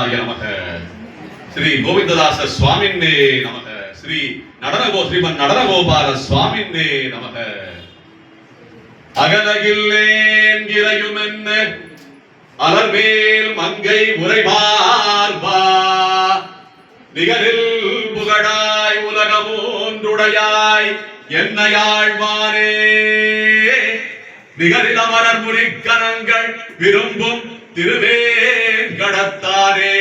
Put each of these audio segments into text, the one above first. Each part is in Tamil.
ராமானுஜாய நமக. ஸ்ரீ கோவிந்ததாச சுவாமின்னே நமக. ஸ்ரீ ஸ்ரீமன் நடனகோபால சுவாமின்னே நமக. அகலகில்லேன் இறையுமென்ன அலர்மேல் மங்கை உரைமார்பா, நிகரில் புகழாய் உலகமூன்றுடையாய் என்னையாழ்வானே, நிகரில் அமரர் முனிக்கணங்கள் விரும்பும் திருவேங்கடத்தானே,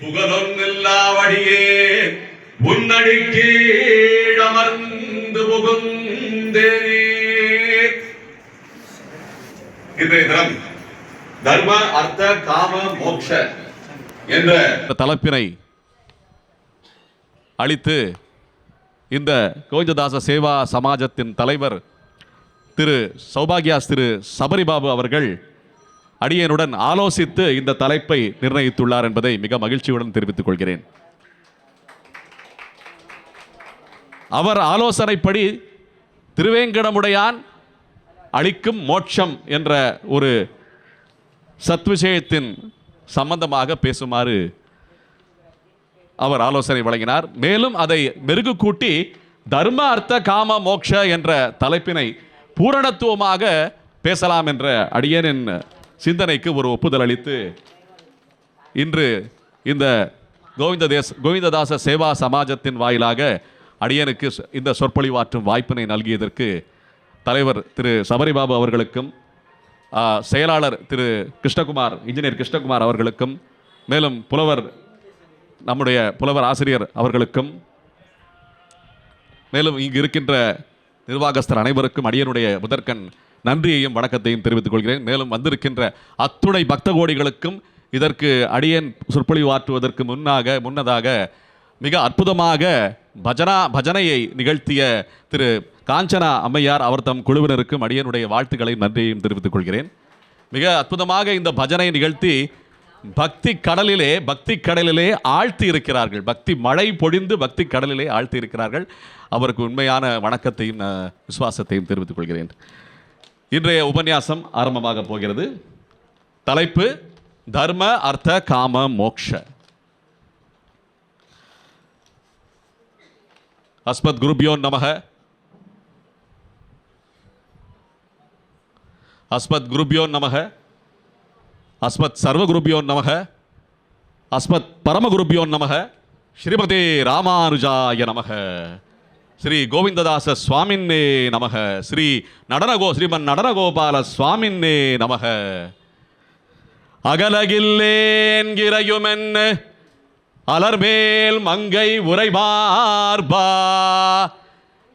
புகழொன்னில்லாவடியே உன்னடிக்கீழமர்ந்து புகுந்தேனே. இன்றைய தினம் தர்ம அர்த்த காம மோக்ஷ என்ற தலைப்பினை அளித்து இந்த கோவிந்ததாச சேவா சமாஜத்தின் தலைவர் திரு சௌபாகியாஸ் திரு சபரிபாபு அவர்கள் அடியனுடன் ஆலோசித்து இந்த தலைப்பை நிர்ணயித்துள்ளார் என்பதை மிக மகிழ்ச்சியுடன் தெரிவித்துக் கொள்கிறேன். அவர் ஆலோசனைப்படி திருவேங்கடமுடையான் அளிக்கும் மோட்சம் என்ற ஒரு சத்விஷயத்தின் சம்பந்தமாக பேசுமாறு அவர் ஆலோசனை வழங்கினார். மேலும் அதை மெருகு கூட்டி தர்ம அர்த்த காம மோக்ஷ என்ற தலைப்பினை பூரணத்துவமாக பேசலாம் என்ற அடியனின் சிந்தனைக்கு ஒரு ஒப்புதல் அளித்து இன்று இந்த கோவிந்ததாச சேவா சமாஜத்தின் வாயிலாக அடியனுக்கு இந்த சொற்பொழிவாற்றும் வாய்ப்பினை நல்கியதற்கு தலைவர் திரு சபரிபாபு அவர்களுக்கும் செயலாளர் திரு கிருஷ்ணகுமார் இன்ஜினியர் கிருஷ்ணகுமார் அவர்களுக்கும் மேலும் நம்முடைய புலவர் ஆசிரியர் அவர்களுக்கும் மேலும் இங்கு இருக்கின்ற நிர்வாகஸ்தர் அனைவருக்கும் அடியனுடைய முதற்கண் நன்றியையும் வணக்கத்தையும் தெரிவித்துக் கொள்கிறேன். மேலும் வந்திருக்கின்ற அத்துணை பக்த கோடிகளுக்கும் இதற்கு அடியன் சொற்பொழிவாற்றுவதற்கு முன்னதாக மிக அற்புதமாக பஜனையை நிகழ்த்திய திரு காஞ்சனா அம்மையார் அவர் தம் குழுவினருக்கும் அடியனுடைய வாழ்த்துக்களை நன்றியையும் தெரிவித்துக் கொள்கிறேன். மிக அற்புதமாக இந்த பஜனை நிகழ்த்தி பக்தி கடலிலே ஆழ்த்தி இருக்கிறார்கள். பக்தி மழை பொழிந்து பக்தி கடலிலே ஆழ்த்தி இருக்கிறார்கள். அவருக்கு உண்மையான வணக்கத்தையும் விசுவாசத்தையும் தெரிவித்துக் கொள்கிறேன். இன்றைய உபன்யாசம் ஆரம்பமாக போகிறது. தலைப்பு தர்ம அர்த்த காம மோக்ஷ. அஸ்மத் குருபியோ நமக. அஸ்மத் குருபியோ நமக. அஸ்மத் சர்வ குருபியோ நமக. அஸ்மத் பரம குருபியோ நமக. ஸ்ரீமதே ராமானுஜாய நமக. ஸ்ரீ கோவிந்ததாச சுவாமின்னே நமக. ஸ்ரீமன் நடனகோபால சுவாமின்னே நமக. அகலகில்லேன் இறையுமென்ன அலர்மேல் மங்கை உரைமார்பா,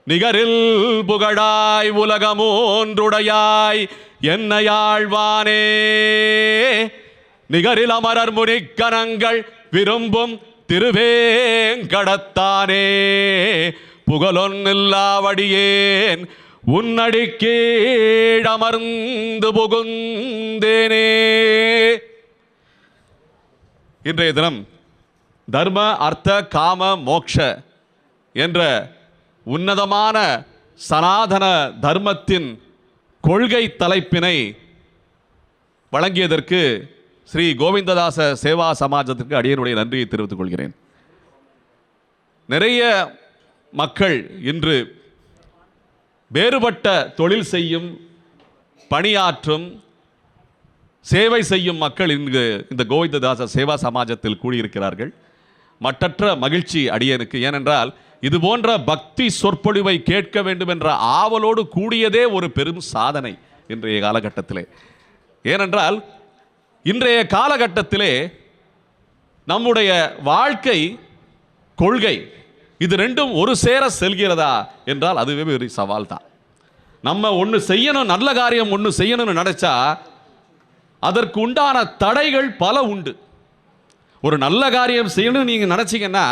நிகரில் புகழாய் உலகமூன்றுடையாய் என்னையாழ்வானே, நிகரில் அமரர் முனிக்கணங்கள் விரும்பும் திருவேங்கடத்தானே, புகழொன்னில்லாவடியேன் உன்னடிக்கீழமர்ந்து புகுந்தேனே. இன்றைய தினம் தர்ம அர்த்த காம மோக்ஷ என்ற உன்னதமான சனாதன தர்மத்தின் கொள்கை தலைப்பினை வழங்கியதற்கு ஸ்ரீ கோவிந்ததாச சேவா சமாஜத்திற்கு அடியனுடைய நன்றியை தெரிவித்துக் கொள்கிறேன். நிறைய மக்கள் இன்று வேறுபட்ட தொழில் செய்யும் பணியாற்றும் சேவை செய்யும் மக்கள் இங்கு இந்த கோவிந்ததாச சேவா சமாஜத்தில் கூடியிருக்கிறார்கள். மற்றற்ற மகிழ்ச்சி அடியனுக்கு. ஏனென்றால் இது போன்ற பக்தி சொற்பொழிவை கேட்க வேண்டும் என்ற ஆவலோடு கூடியதே ஒரு பெரும் சாதனை இன்றைய காலகட்டத்திலே. ஏனென்றால் இன்றைய காலகட்டத்திலே நம்முடைய வாழ்க்கை கொள்கை இது ரெண்டும் ஒரு சேர செல்கிறதா என்றால் அதுவே ஒரு சவால் தான். நம்ம ஒன்று செய்யணும், நல்ல காரியம் ஒன்று செய்யணும்னு நினைச்சா அதற்கு உண்டான தடைகள் பல உண்டு. ஒரு நல்ல காரியம் செய்யணும்னு நீங்கள் நினச்சிங்கன்னா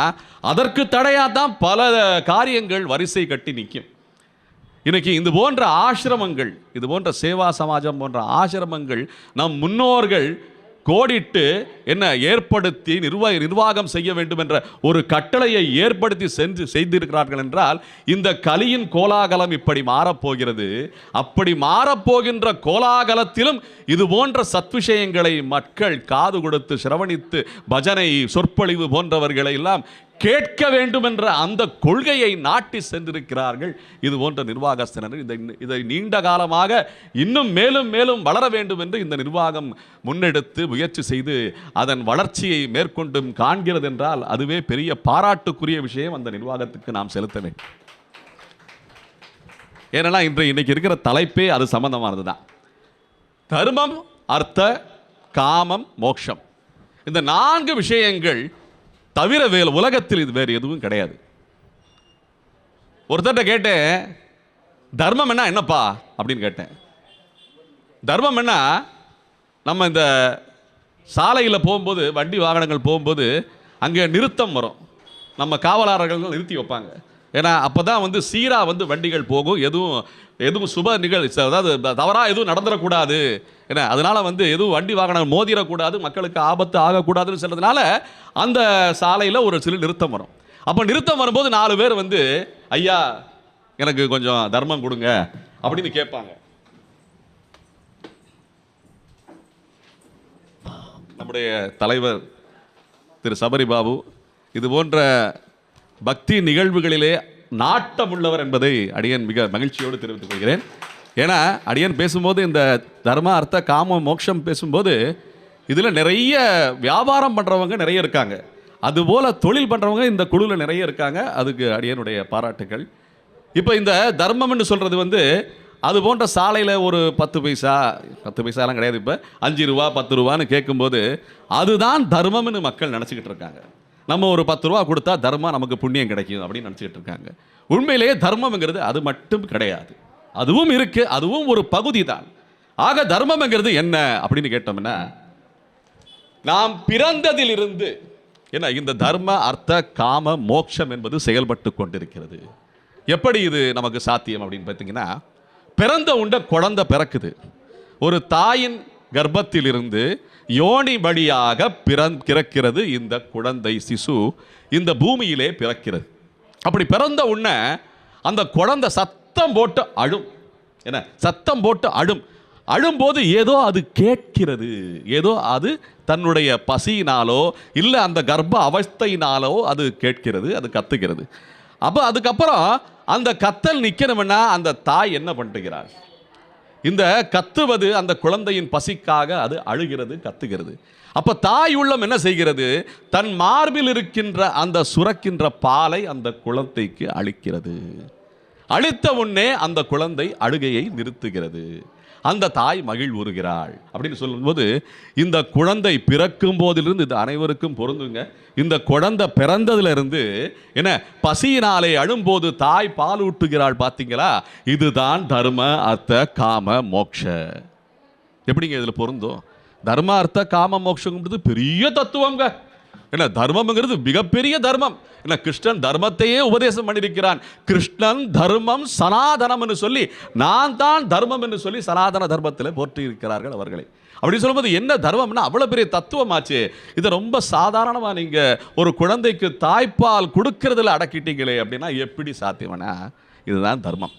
அதற்கு தடையாக தான் பல காரியங்கள் வரிசை கட்டி நிற்கும். இன்னைக்கு இது போன்ற ஆசிரமங்கள், இது போன்ற சேவா சமாஜம் போன்ற ஆசிரமங்கள் நம் முன்னோர்கள் கோடிட்டு என்ன ஏற்படுத்தி நிர்வாகம் செய்ய வேண்டும் என்ற ஒரு கட்டளையை ஏற்படுத்தி செய்திருக்கிறார்கள் என்றால் இந்த கலியின் கோலாகலம் இப்படி மாறப்போகிறது. அப்படி மாறப்போகின்ற கோலாகலத்திலும் இது போன்ற சத்விஷயங்களை மக்கள் காது கொடுத்து சிரவணித்து பஜனை சொற்பொழிவு போன்றவர்களை எல்லாம் கேட்க வேண்டும் என்ற அந்த கொள்கையை நாட்டி சென்றிருக்கிறார்கள் இது போன்ற நிர்வாகஸ்தனர். இதை நீண்ட காலமாக இன்னும் மேலும் மேலும் வளர வேண்டும் என்று இந்த நிர்வாகம் முன்னெடுத்து முயற்சி செய்து அதன் வளர்ச்சியை மேற்கொண்டும் காண்கிறது என்றால் அதுவே பெரிய பாராட்டுக்குரிய விஷயம் அந்த நிர்வாகத்துக்கு நாம் செலுத்த வேண்டும். ஏன்னா இன்னைக்கு இருக்கிற தலைப்பே அது சம்பந்தமானது தான். தர்மம், அர்த்த, காமம், மோட்சம், இந்த 4 விஷயங்கள் தவிர உலகத்தில் இது வேறு எதுவும் கிடையாது. ஒருத்தர்கிட்ட கேட்டேன், தர்மம் என்ன என்னப்பா அப்படின்னு கேட்டேன். தர்மம் என்ன, நம்ம இந்த சாலையில் போகும்போது வண்டி வாகனங்கள் போகும்போது அங்கே நிறுத்தம் வரும், நம்ம காவலாளர்கள் நிறுத்தி வைப்பாங்க. ஏன்னா அப்போ தான் சீராக வண்டிகள் போகும், எதுவும் சுப அதாவது தவறாக எதுவும் நடந்துடக்கூடாது. ஏன்னா அதனால் எதுவும் வண்டி வாகனம் மோதிடக்கூடாது, மக்களுக்கு ஆபத்து ஆகக்கூடாதுன்னு சொல்கிறதுனால அந்த சாலையில் ஒரு சில நிறுத்தம் வரும். அப்போ நிறுத்தம் வரும்போது 4 பேர் ஐயா எனக்கு கொஞ்சம் தர்மம் கொடுங்க அப்படின்னு கேட்பாங்க. நம்முடைய தலைவர் திரு சபரிபாபு இது போன்ற பக்தி நிகழ்வுகளிலே நாட்டமுள்ளவர் என்பதை அடியன் மிக மகிழ்ச்சியோடு தெரிவித்துக் கொள்கிறேன். ஏன்னா அடியன் பேசும்போது இந்த தர்ம, அர்த்த, காம, மோட்சம் பேசும்போது இதில் நிறைய வியாபாரம் பண்ணுறவங்க நிறைய இருக்காங்க, அதுபோல் தொழில் பண்ணுறவங்க இந்த குழுவில் நிறைய இருக்காங்க. அதுக்கு அடியனுடைய பாராட்டுகள். இப்போ இந்த தர்மம்னு சொல்கிறது அது போன்ற சாலையில் ஒரு 10 பைசாலாம் கிடையாது, இப்போ 5 ரூபா 10 ரூபான்னு கேட்கும்போது அதுதான் தர்மம்னு மக்கள் நினச்சிக்கிட்டு இருக்காங்க. நம்ம ஒரு 10 ரூபா கொடுத்தா தர்மம் நமக்கு புண்ணியம் கிடைக்கும் அப்படின்னு நினச்சிக்கிட்டு இருக்காங்க. உண்மையிலேயே தர்மம்ங்கிறது அது மட்டும் கிடையாது, அதுவும் இருக்கு, அதுவும் ஒரு பகுதி தான். ஆக தர்மம்ங்கிறது என்ன அப்படின்னு கேட்டோம்னா, நாம் பிறந்ததிலிருந்து என்ன இந்த தர்ம, அர்த்த, காம, மோட்சம் என்பது செயல்பட்டு கொண்டிருக்கிறது. எப்படி இது நமக்கு சாத்தியம் அப்படின்னு பார்த்தீங்கன்னா, பிறந்த உண்ட குழந்தை பிறக்குது, ஒரு தாயின் கர்ப்பத்திலிருந்து யோனி வழியாக பிறக்கிறது இந்த குழந்தை சிசு, இந்த பூமியிலே பிறக்கிறது. அப்படி பிறந்த உடனே அந்த குழந்தை சத்தம் போட்டு அழும். என்ன சத்தம் போட்டு அழும்போது ஏதோ அது கேட்கிறது, ஏதோ அது தன்னுடைய பசியினாலோ இல்லை அந்த கர்ப்ப அவஸ்தையினாலோ அது கேட்கிறது, அது கத்துகிறது. அப்போ அதுக்கப்புறம் அந்த கத்தல் நிற்கணும்னா அந்த தாய் என்ன பண்ணுகிறார், இந்த கத்துவது அந்த குழந்தையின் பசிக்காக அது அழுகிறது, கத்துகிறது. அப்ப தாய் உள்ளம் என்ன செய்கிறது, தன் மார்பில் இருக்கின்ற அந்த சுரக்கின்ற பாலை அந்த குழந்தைக்கு அளிக்கிறது. அளித்த உடனே அந்த குழந்தை அழுகையை நிறுத்துகிறது, அந்த தாய் மகிழ்வுறுகிறாள் அப்படின்னு சொல்லும்போது இந்த குழந்தை பிறக்கும் போதிலிருந்து இது அனைவருக்கும் பொருந்துங்க. இந்த குழந்தை பிறந்ததுல இருந்து என்ன பசியினாலே அழும்போது தாய் பால் ஊட்டுகிறாள் பார்த்தீங்களா, இதுதான் தர்ம, அர்த்த, காம, மோட்ச. எப்படிங்க இதுல பொருந்தும்? தர்ம, அர்த்த, காம, மோட்சங்கிறது பெரிய தத்துவங்க. என்ன தர்மம்ங்கிறது மிகப்பெரிய தர்மம். என்ன கிருஷ்ணன் தர்மத்தையே உபதேசம் பண்ணியிருக்கிறான். கிருஷ்ணன் தர்மம் சனாதனம் என்று சொல்லி, நான் தான் தர்மம் என்று சொல்லி சனாதன தர்மத்தில் போற்றி இருக்கிறார்கள் அவர்களை. அப்படி சொல்லும்போது என்ன தர்மம்னா அவ்வளோ பெரிய தத்துவமாச்சு. இதை ரொம்ப சாதாரணமாக நீங்கள் ஒரு குழந்தைக்கு தாய்ப்பால் கொடுக்கறதுல அடக்கிட்டீங்களே அப்படின்னா எப்படி சாத்தியம்னா இதுதான் தர்மம்.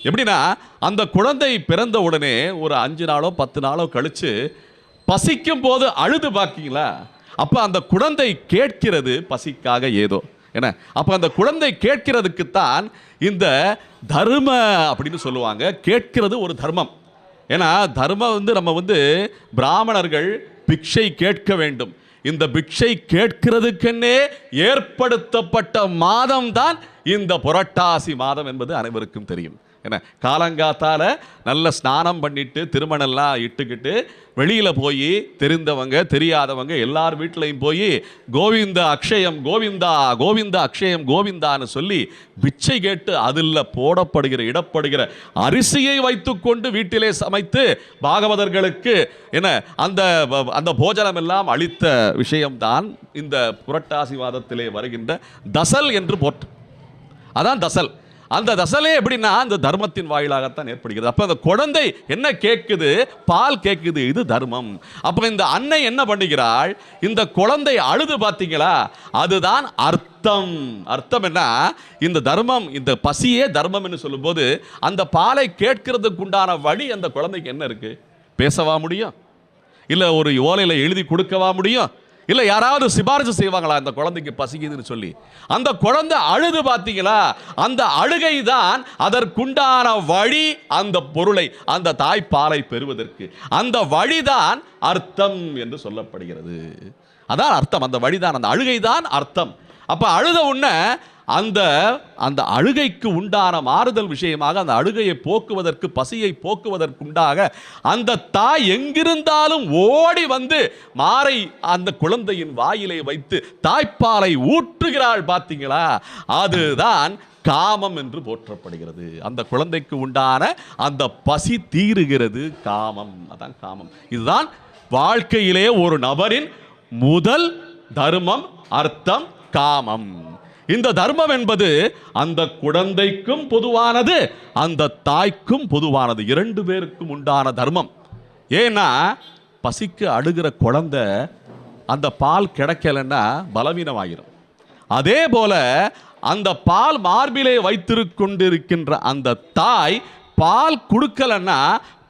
எப்படின்னா அந்த குழந்தை பிறந்த உடனே ஒரு 5 நாளோ 10 நாளோ கழித்து பசிக்கும் போது அழுது பார்க்கீங்களா, அப்போ அந்த குழந்தை கேட்கிறது பசிக்காக ஏதோ. என்ன அப்போ அந்த குழந்தை கேட்கிறதுக்குத்தான் இந்த தர்ம அப்படின்னு சொல்லுவாங்க. கேட்கிறது ஒரு தர்மம். ஏன்னா தர்மம் நம்ம பிராமணர்கள் பிக்ஷை கேட்க வேண்டும். இந்த பிக்ஷை கேட்கிறதுக்கென்னே ஏற்படுத்தப்பட்ட மாதம் தான் இந்த புரட்டாசி மாதம் என்பது அனைவருக்கும் தெரியும். என்ன காலங்காத்தால நல்ல ஸ்நானம் பண்ணிட்டு திருமணம்லாம் இட்டுக்கிட்டு வெளியில போய் தெரிந்தவங்க தெரியாதவங்க எல்லார் வீட்டிலையும் போய் கோவிந்த அக்ஷயம் கோவிந்தா, கோவிந்த அக்ஷயம் கோவிந்தான்னு சொல்லி பிச்சை கேட்டு அதில் போடப்படுகிற இடப்படுகிற அரிசியை வைத்துக்கொண்டு வீட்டிலே சமைத்து பாகவதர்களுக்கு என்ன அந்த அந்த போஜனம் எல்லாம் அளித்த விஷயம்தான் இந்த புரட்டாசி மாதத்திலே வருகின்ற தசல் என்று போட்டு, அதான் தசல். அந்த தசலே எப்படின்னா அந்த தர்மத்தின் வாயிலாகத்தான் ஏற்படுகிறது. அப்ப அந்த குழந்தை என்ன கேட்குது? பால் கேட்குது. இது தர்மம். அப்ப இந்த அன்னை என்ன பண்ணுகிறாள்? இந்த குழந்தை அழுது பார்த்தீங்களா, அதுதான் அர்த்தம். அர்த்தம் என்ன? இந்த தர்மம், இந்த பசியே தர்மம் என்று சொல்லும்போது அந்த பாலை கேட்கிறதுக்கு உண்டான வழி அந்த குழந்தைக்கு என்ன இருக்கு? பேசவா முடியும்? இல்ல ஒரு ஓலையில எழுதி கொடுக்கவா முடியும்? இல்ல யாராவது சிபாரிசு செய்வாங்களா இந்த குழந்தைக்கு பசிக்குதுன்னு சொல்லி? அந்த குழந்தை அழுது பார்த்தீங்களா, அந்த அழுகை தான் அதற்குண்டான வழி. அந்த பொருளை, அந்த தாய்ப்பாலை பெறுவதற்கு அந்த வழிதான் அர்த்தம் என்று சொல்லப்படுகிறது. அதான் அர்த்தம், அந்த வழிதான், அந்த அழுகை தான் அர்த்தம். அப்ப அழுத உடனே அந்த அந்த அழுகைக்கு உண்டான மாறுதல் விஷயமாக, அந்த அழுகையை போக்குவதற்கு, பசியை போக்குவதற்குண்டாக அந்த தாய் எங்கிருந்தாலும் ஓடி வந்து மாரை அந்த குழந்தையின் வாயிலை வைத்து தாய்ப்பாலை ஊற்றுகிறாள். பார்த்தீங்களா, அதுதான் காமம் என்று போற்றப்படுகிறது. அந்த குழந்தைக்கு உண்டான அந்த பசி தீருகிறது, காமம். அதான் காமம். இதுதான் வாழ்க்கையிலே ஒரு நபரின் முதல் தர்மம், அர்த்தம், காமம். இந்த தர்மம் என்பது அந்த குழந்தைக்கும் பொதுவானது, அந்த தாய்க்கும் பொதுவானது, இரண்டு பேருக்கும் உண்டான தர்மம். ஏன்னா பசிக்கு அழுகிற குழந்தை அந்த பால் கிடைக்கலன்னா பலவீனமாகிடும். அதே போல அந்த பால் மார்பிலே வைத்திருக்கின்ற அந்த தாய் பால் கொடுக்கலன்னா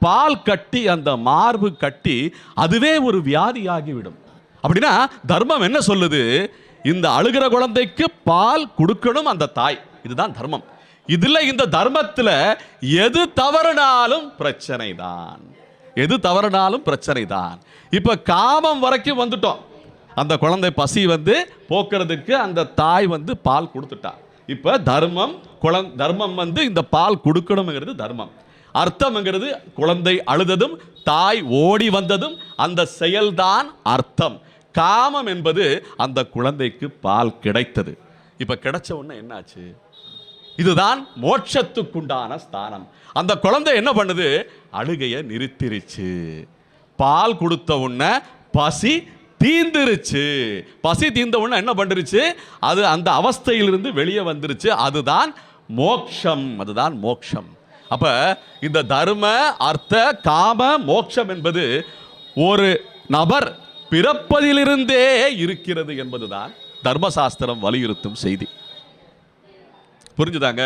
பால் கட்டி, அந்த மார்பு கட்டி அதுவே ஒரு வியாதியாகிவிடும். அப்படின்னா தர்மம் என்ன சொல்லுது? இந்த அழுகிற குழந்தைக்கு பால் கொடுக்கணும் அந்த தாய். இதுதான் தர்மம். இதுல இந்த தர்மத்தில் எது தவறுனாலும் பிரச்சனை தான். எது தவறுனாலும் பிரச்சனை தான். இப்ப காமம் வரைக்கும் வந்துட்டோம். அந்த குழந்தை பசி போக்குறதுக்கு அந்த தாய் பால் கொடுத்துட்டா. இப்ப தர்மம், தர்மம் இந்த பால் கொடுக்கணும்ங்கிறது தர்மம். அர்த்தம்ங்கிறது குழந்தை அழுததும் தாய் ஓடி வந்ததும் அந்த செயல்தான் அர்த்தம். காமம் என்பது அந்த குழந்தைக்கு பால் கிடைத்தது. இப்ப கிடைச்ச உடனே என்னாச்சு? இதுதான் மோட்சத்துக்குண்டான ஸ்தானம். அந்த குழந்தை என்ன பண்ணுது? அழுகையை நிறுத்திருச்சு. பால் கொடுத்த உடனே பசி தீந்துருச்சு. பசி தீர்ந்த உடனே என்ன பண்ணிருச்சு? அது அந்த அவஸ்தையிலிருந்து வெளியே வந்துருச்சு. அதுதான் மோட்சம். அதுதான் மோட்சம். அப்ப இந்த தர்ம, அர்த்த, காம, மோட்சம் என்பது ஒரு நபர் பிறப்பதிலிருந்தே இருக்கிறது என்பதுதான் தர்மசாஸ்திரம் வலியுறுத்தும் செய்தி. புரிஞ்சுதாங்க?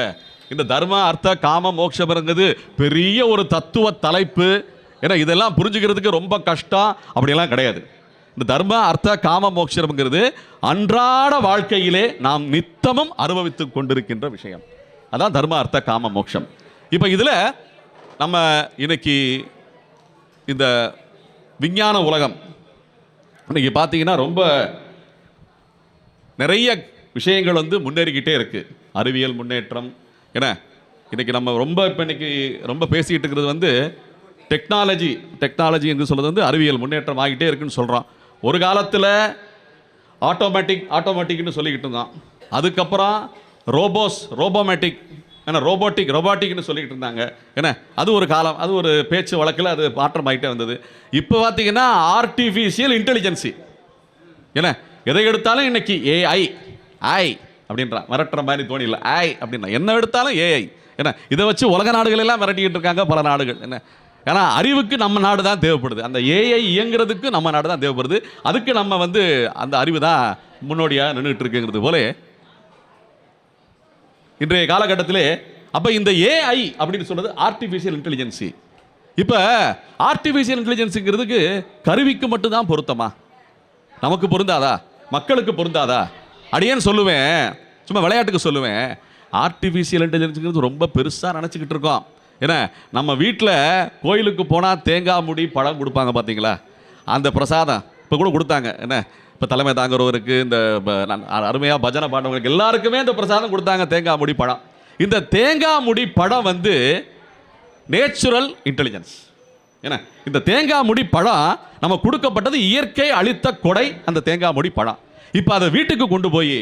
இந்த தர்ம, அர்த்த, காம, மோட்சம்ங்கிறது பெரிய ஒரு தத்துவ தலைப்பு. ஏன்னா இதெல்லாம் புரிஞ்சுக்கிறதுக்கு ரொம்ப கஷ்டம் அப்படியெல்லாம் கிடையாது. இந்த தர்ம, அர்த்த, காம, மோட்சம்ங்கிறது அன்றாட வாழ்க்கையிலே நாம் நித்தமும் அனுபவித்துக் கொண்டிருக்கின்ற விஷயம். அதான் தர்ம, அர்த்த, காம, மோட்சம். இப்போ இதில் நம்ம இன்னைக்கு இந்த விஞ்ஞான உலகம் இன்னைக்கு பார்த்தீங்கன்னா ரொம்ப நிறைய விஷயங்கள் முன்னேறிக்கிட்டே இருக்கு. அறிவியல் முன்னேற்றம். ஏன்னா இன்னைக்கு நம்ம இப்போ இன்னைக்கு ரொம்ப பேசிக்கிட்டு இருக்கிறது டெக்னாலஜி என்று சொல்றது அறிவியல் முன்னேற்றம் ஆகிட்டே இருக்குன்னு சொல்கிறோம். ஒரு காலத்தில் ஆட்டோமேட்டிக்னு சொல்லிக்கிட்டு இருந்தோம். அதுக்கப்புறம் ரோபோட்டிக்னு சொல்லிக்கிட்டு இருந்தாங்க. ஏன்னா அது ஒரு காலம், அது ஒரு பேச்சு வழக்கில் அது மாற்றமாகிட்டே வந்தது. இப்போ பார்த்தீங்கன்னா ஆர்டிஃபிஷியல் இன்டெலிஜென்சி. ஏன்னா எதை எடுத்தாலும் இன்னைக்கு ஏஐ அப்படின்றான். மிரட்டுற மாதிரி தோணில ஐ அப்படின்னா என்ன எடுத்தாலும் ஏஐ. ஏன்னா இதை வச்சு உலக நாடுகள் எல்லாம் மிரட்டிக்கிட்டு இருக்காங்க பல நாடுகள். என்ன, ஏன்னா அறிவுக்கு நம்ம நாடு தான் தேவைப்படுது. அந்த ஏஐ இயங்குறதுக்கு நம்ம நாடு தான் தேவைப்படுது. அதுக்கு நம்ம அந்த அறிவு தான் முன்னோடியாக நின்றுட்டு இருக்குங்கிறது போல இன்றைய காலகட்டத்திலே. அப்ப இந்த ஏஐ அப்படின்னு சொல்றது ஆர்டிஃபிஷியல் இன்டெலிஜென்சி. இப்ப ஆர்டிஃபிஷியல் இன்டெலிஜென்ஸுங்கிறதுக்கு கருவிக்கு மட்டும்தான் பொருத்தமா? நமக்கு பொருந்தாதா? மக்களுக்கு பொருந்தாதா? அடியேன்னு சொல்லுவேன், சும்மா விளையாட்டுக்கு சொல்லுவேன். ஆர்டிஃபிஷியல் இன்டெலிஜென்ஸுங்கிறது ரொம்ப பெருசாக நினச்சிக்கிட்டு இருக்கோம். ஏன்னா நம்ம வீட்டில் கோயிலுக்கு போனால் தேங்காய் முடி பழம் கொடுப்பாங்க பார்த்தீங்களா? அந்த பிரசாதம் இப்போ கூட கொடுத்தாங்க. என்ன, இப்போ தலைமை தாங்குறவருக்கு, இந்த அருமையாக பஜனை பாடுறவங்களுக்கு எல்லாருக்குமே இந்த பிரசாதம் கொடுத்தாங்க, தேங்காய் முடி பழம். இந்த தேங்காய் முடி பழம் நேச்சுரல் இன்டெலிஜென்ஸ். ஏன்னா இந்த தேங்காய் முடி பழம் நம்ம கொடுக்கப்பட்டது இயற்கை அளித்த கொடை, அந்த தேங்காய் முடி பழம். இப்போ அதை வீட்டுக்கு கொண்டு போய்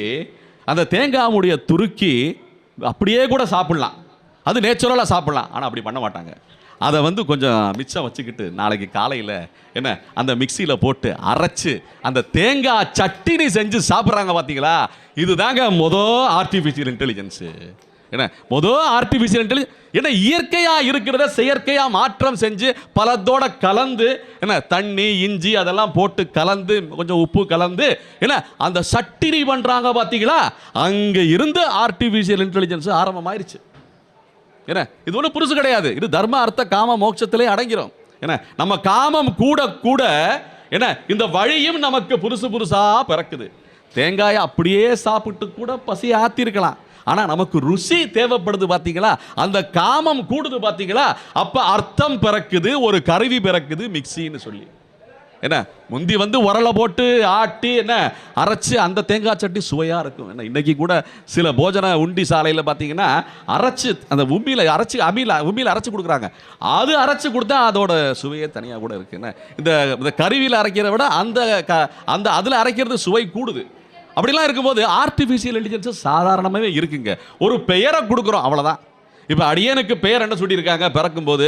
அந்த தேங்காய் முடியை துருக்கி அப்படியே கூட சாப்பிடலாம், அது நேச்சுரலாக சாப்பிடலாம். ஆனால் அப்படி பண்ண மாட்டாங்க. அதை கொஞ்சம் மிச்சம் வச்சுக்கிட்டு நாளைக்கு காலையில் என்ன அந்த மிக்சியில் போட்டு அரைச்சு அந்த தேங்காய் சட்டினி செஞ்சு சாப்பிட்றாங்க பார்த்தீங்களா? இதுதாங்க மொதல் ஆர்டிஃபிஷியல் இன்டெலிஜென்ஸு. என்ன மொதல் ஆர்டிஃபிஷியல் இன்டெலிஜென்ஸ் என்ன இயற்கையா இருக்கிறத செயற்கையா மாற்றம் செஞ்சு பலத்தோட கலந்து என்ன தண்ணி இஞ்சி அதெல்லாம் போட்டு கலந்து கொஞ்சம் உப்பு கலந்து என்ன அந்த சட்டினி பண்றாங்க பாத்தீங்களா, அங்க இருந்து ஆர்டிஃபிஷியல் இன்டெலிஜென்ஸ் ஆரம்பமாயிருச்சு. என்ன இது ஒன்றும் புதுசு கிடையாது. இது தர்ம அர்த்த காம மோட்சத்திலே அடங்கிறோம். என்ன நம்ம காமம் கூட கூட என்ன இந்த வழியும் நமக்கு புதுசா பிறக்குது. தேங்காயை அப்படியே சாப்பிட்டு கூட பசி ஆத்திருக்கலாம். ஆனா நமக்கு ருசி தேவைப்படுது பாத்தீங்களா, அந்த காமம் கூடுது பாத்தீங்களா, அப்ப அர்த்தம் பிறக்குது, ஒரு கருவி பிறக்குது மிக்சின்னு சொல்லி. என்ன முந்தி உரலை போட்டு ஆட்டி என்ன அரைச்சு அந்த தேங்காய் சட்னி சுவையா இருக்கும். என்ன இன்னைக்கு கூட சில போஜன உண்டி சாலையில் பார்த்தீங்கன்னா அரைச்சு அந்த உம்மியில் அரைச்சு கொடுக்குறாங்க. அது அரைச்சு கொடுத்தா அதோட சுவையே தனியாக கூட இருக்கு. என்ன இந்த கருவியில் அரைக்கிறத விட அந்த அதில் அரைக்கிறது சுவை கூடுது. அப்படிலாம் இருக்கும்போது ஆர்டிஃபிஷியல் இன்டெலிஜென்ஸ் சாதாரணமாகவே இருக்குங்க. ஒரு பெயரை கொடுக்குறோம் அவ்வளோதான். இப்போ அடியனுக்கு பெயர் என்ன சொல்லியிருக்காங்க, பிறக்கும்போது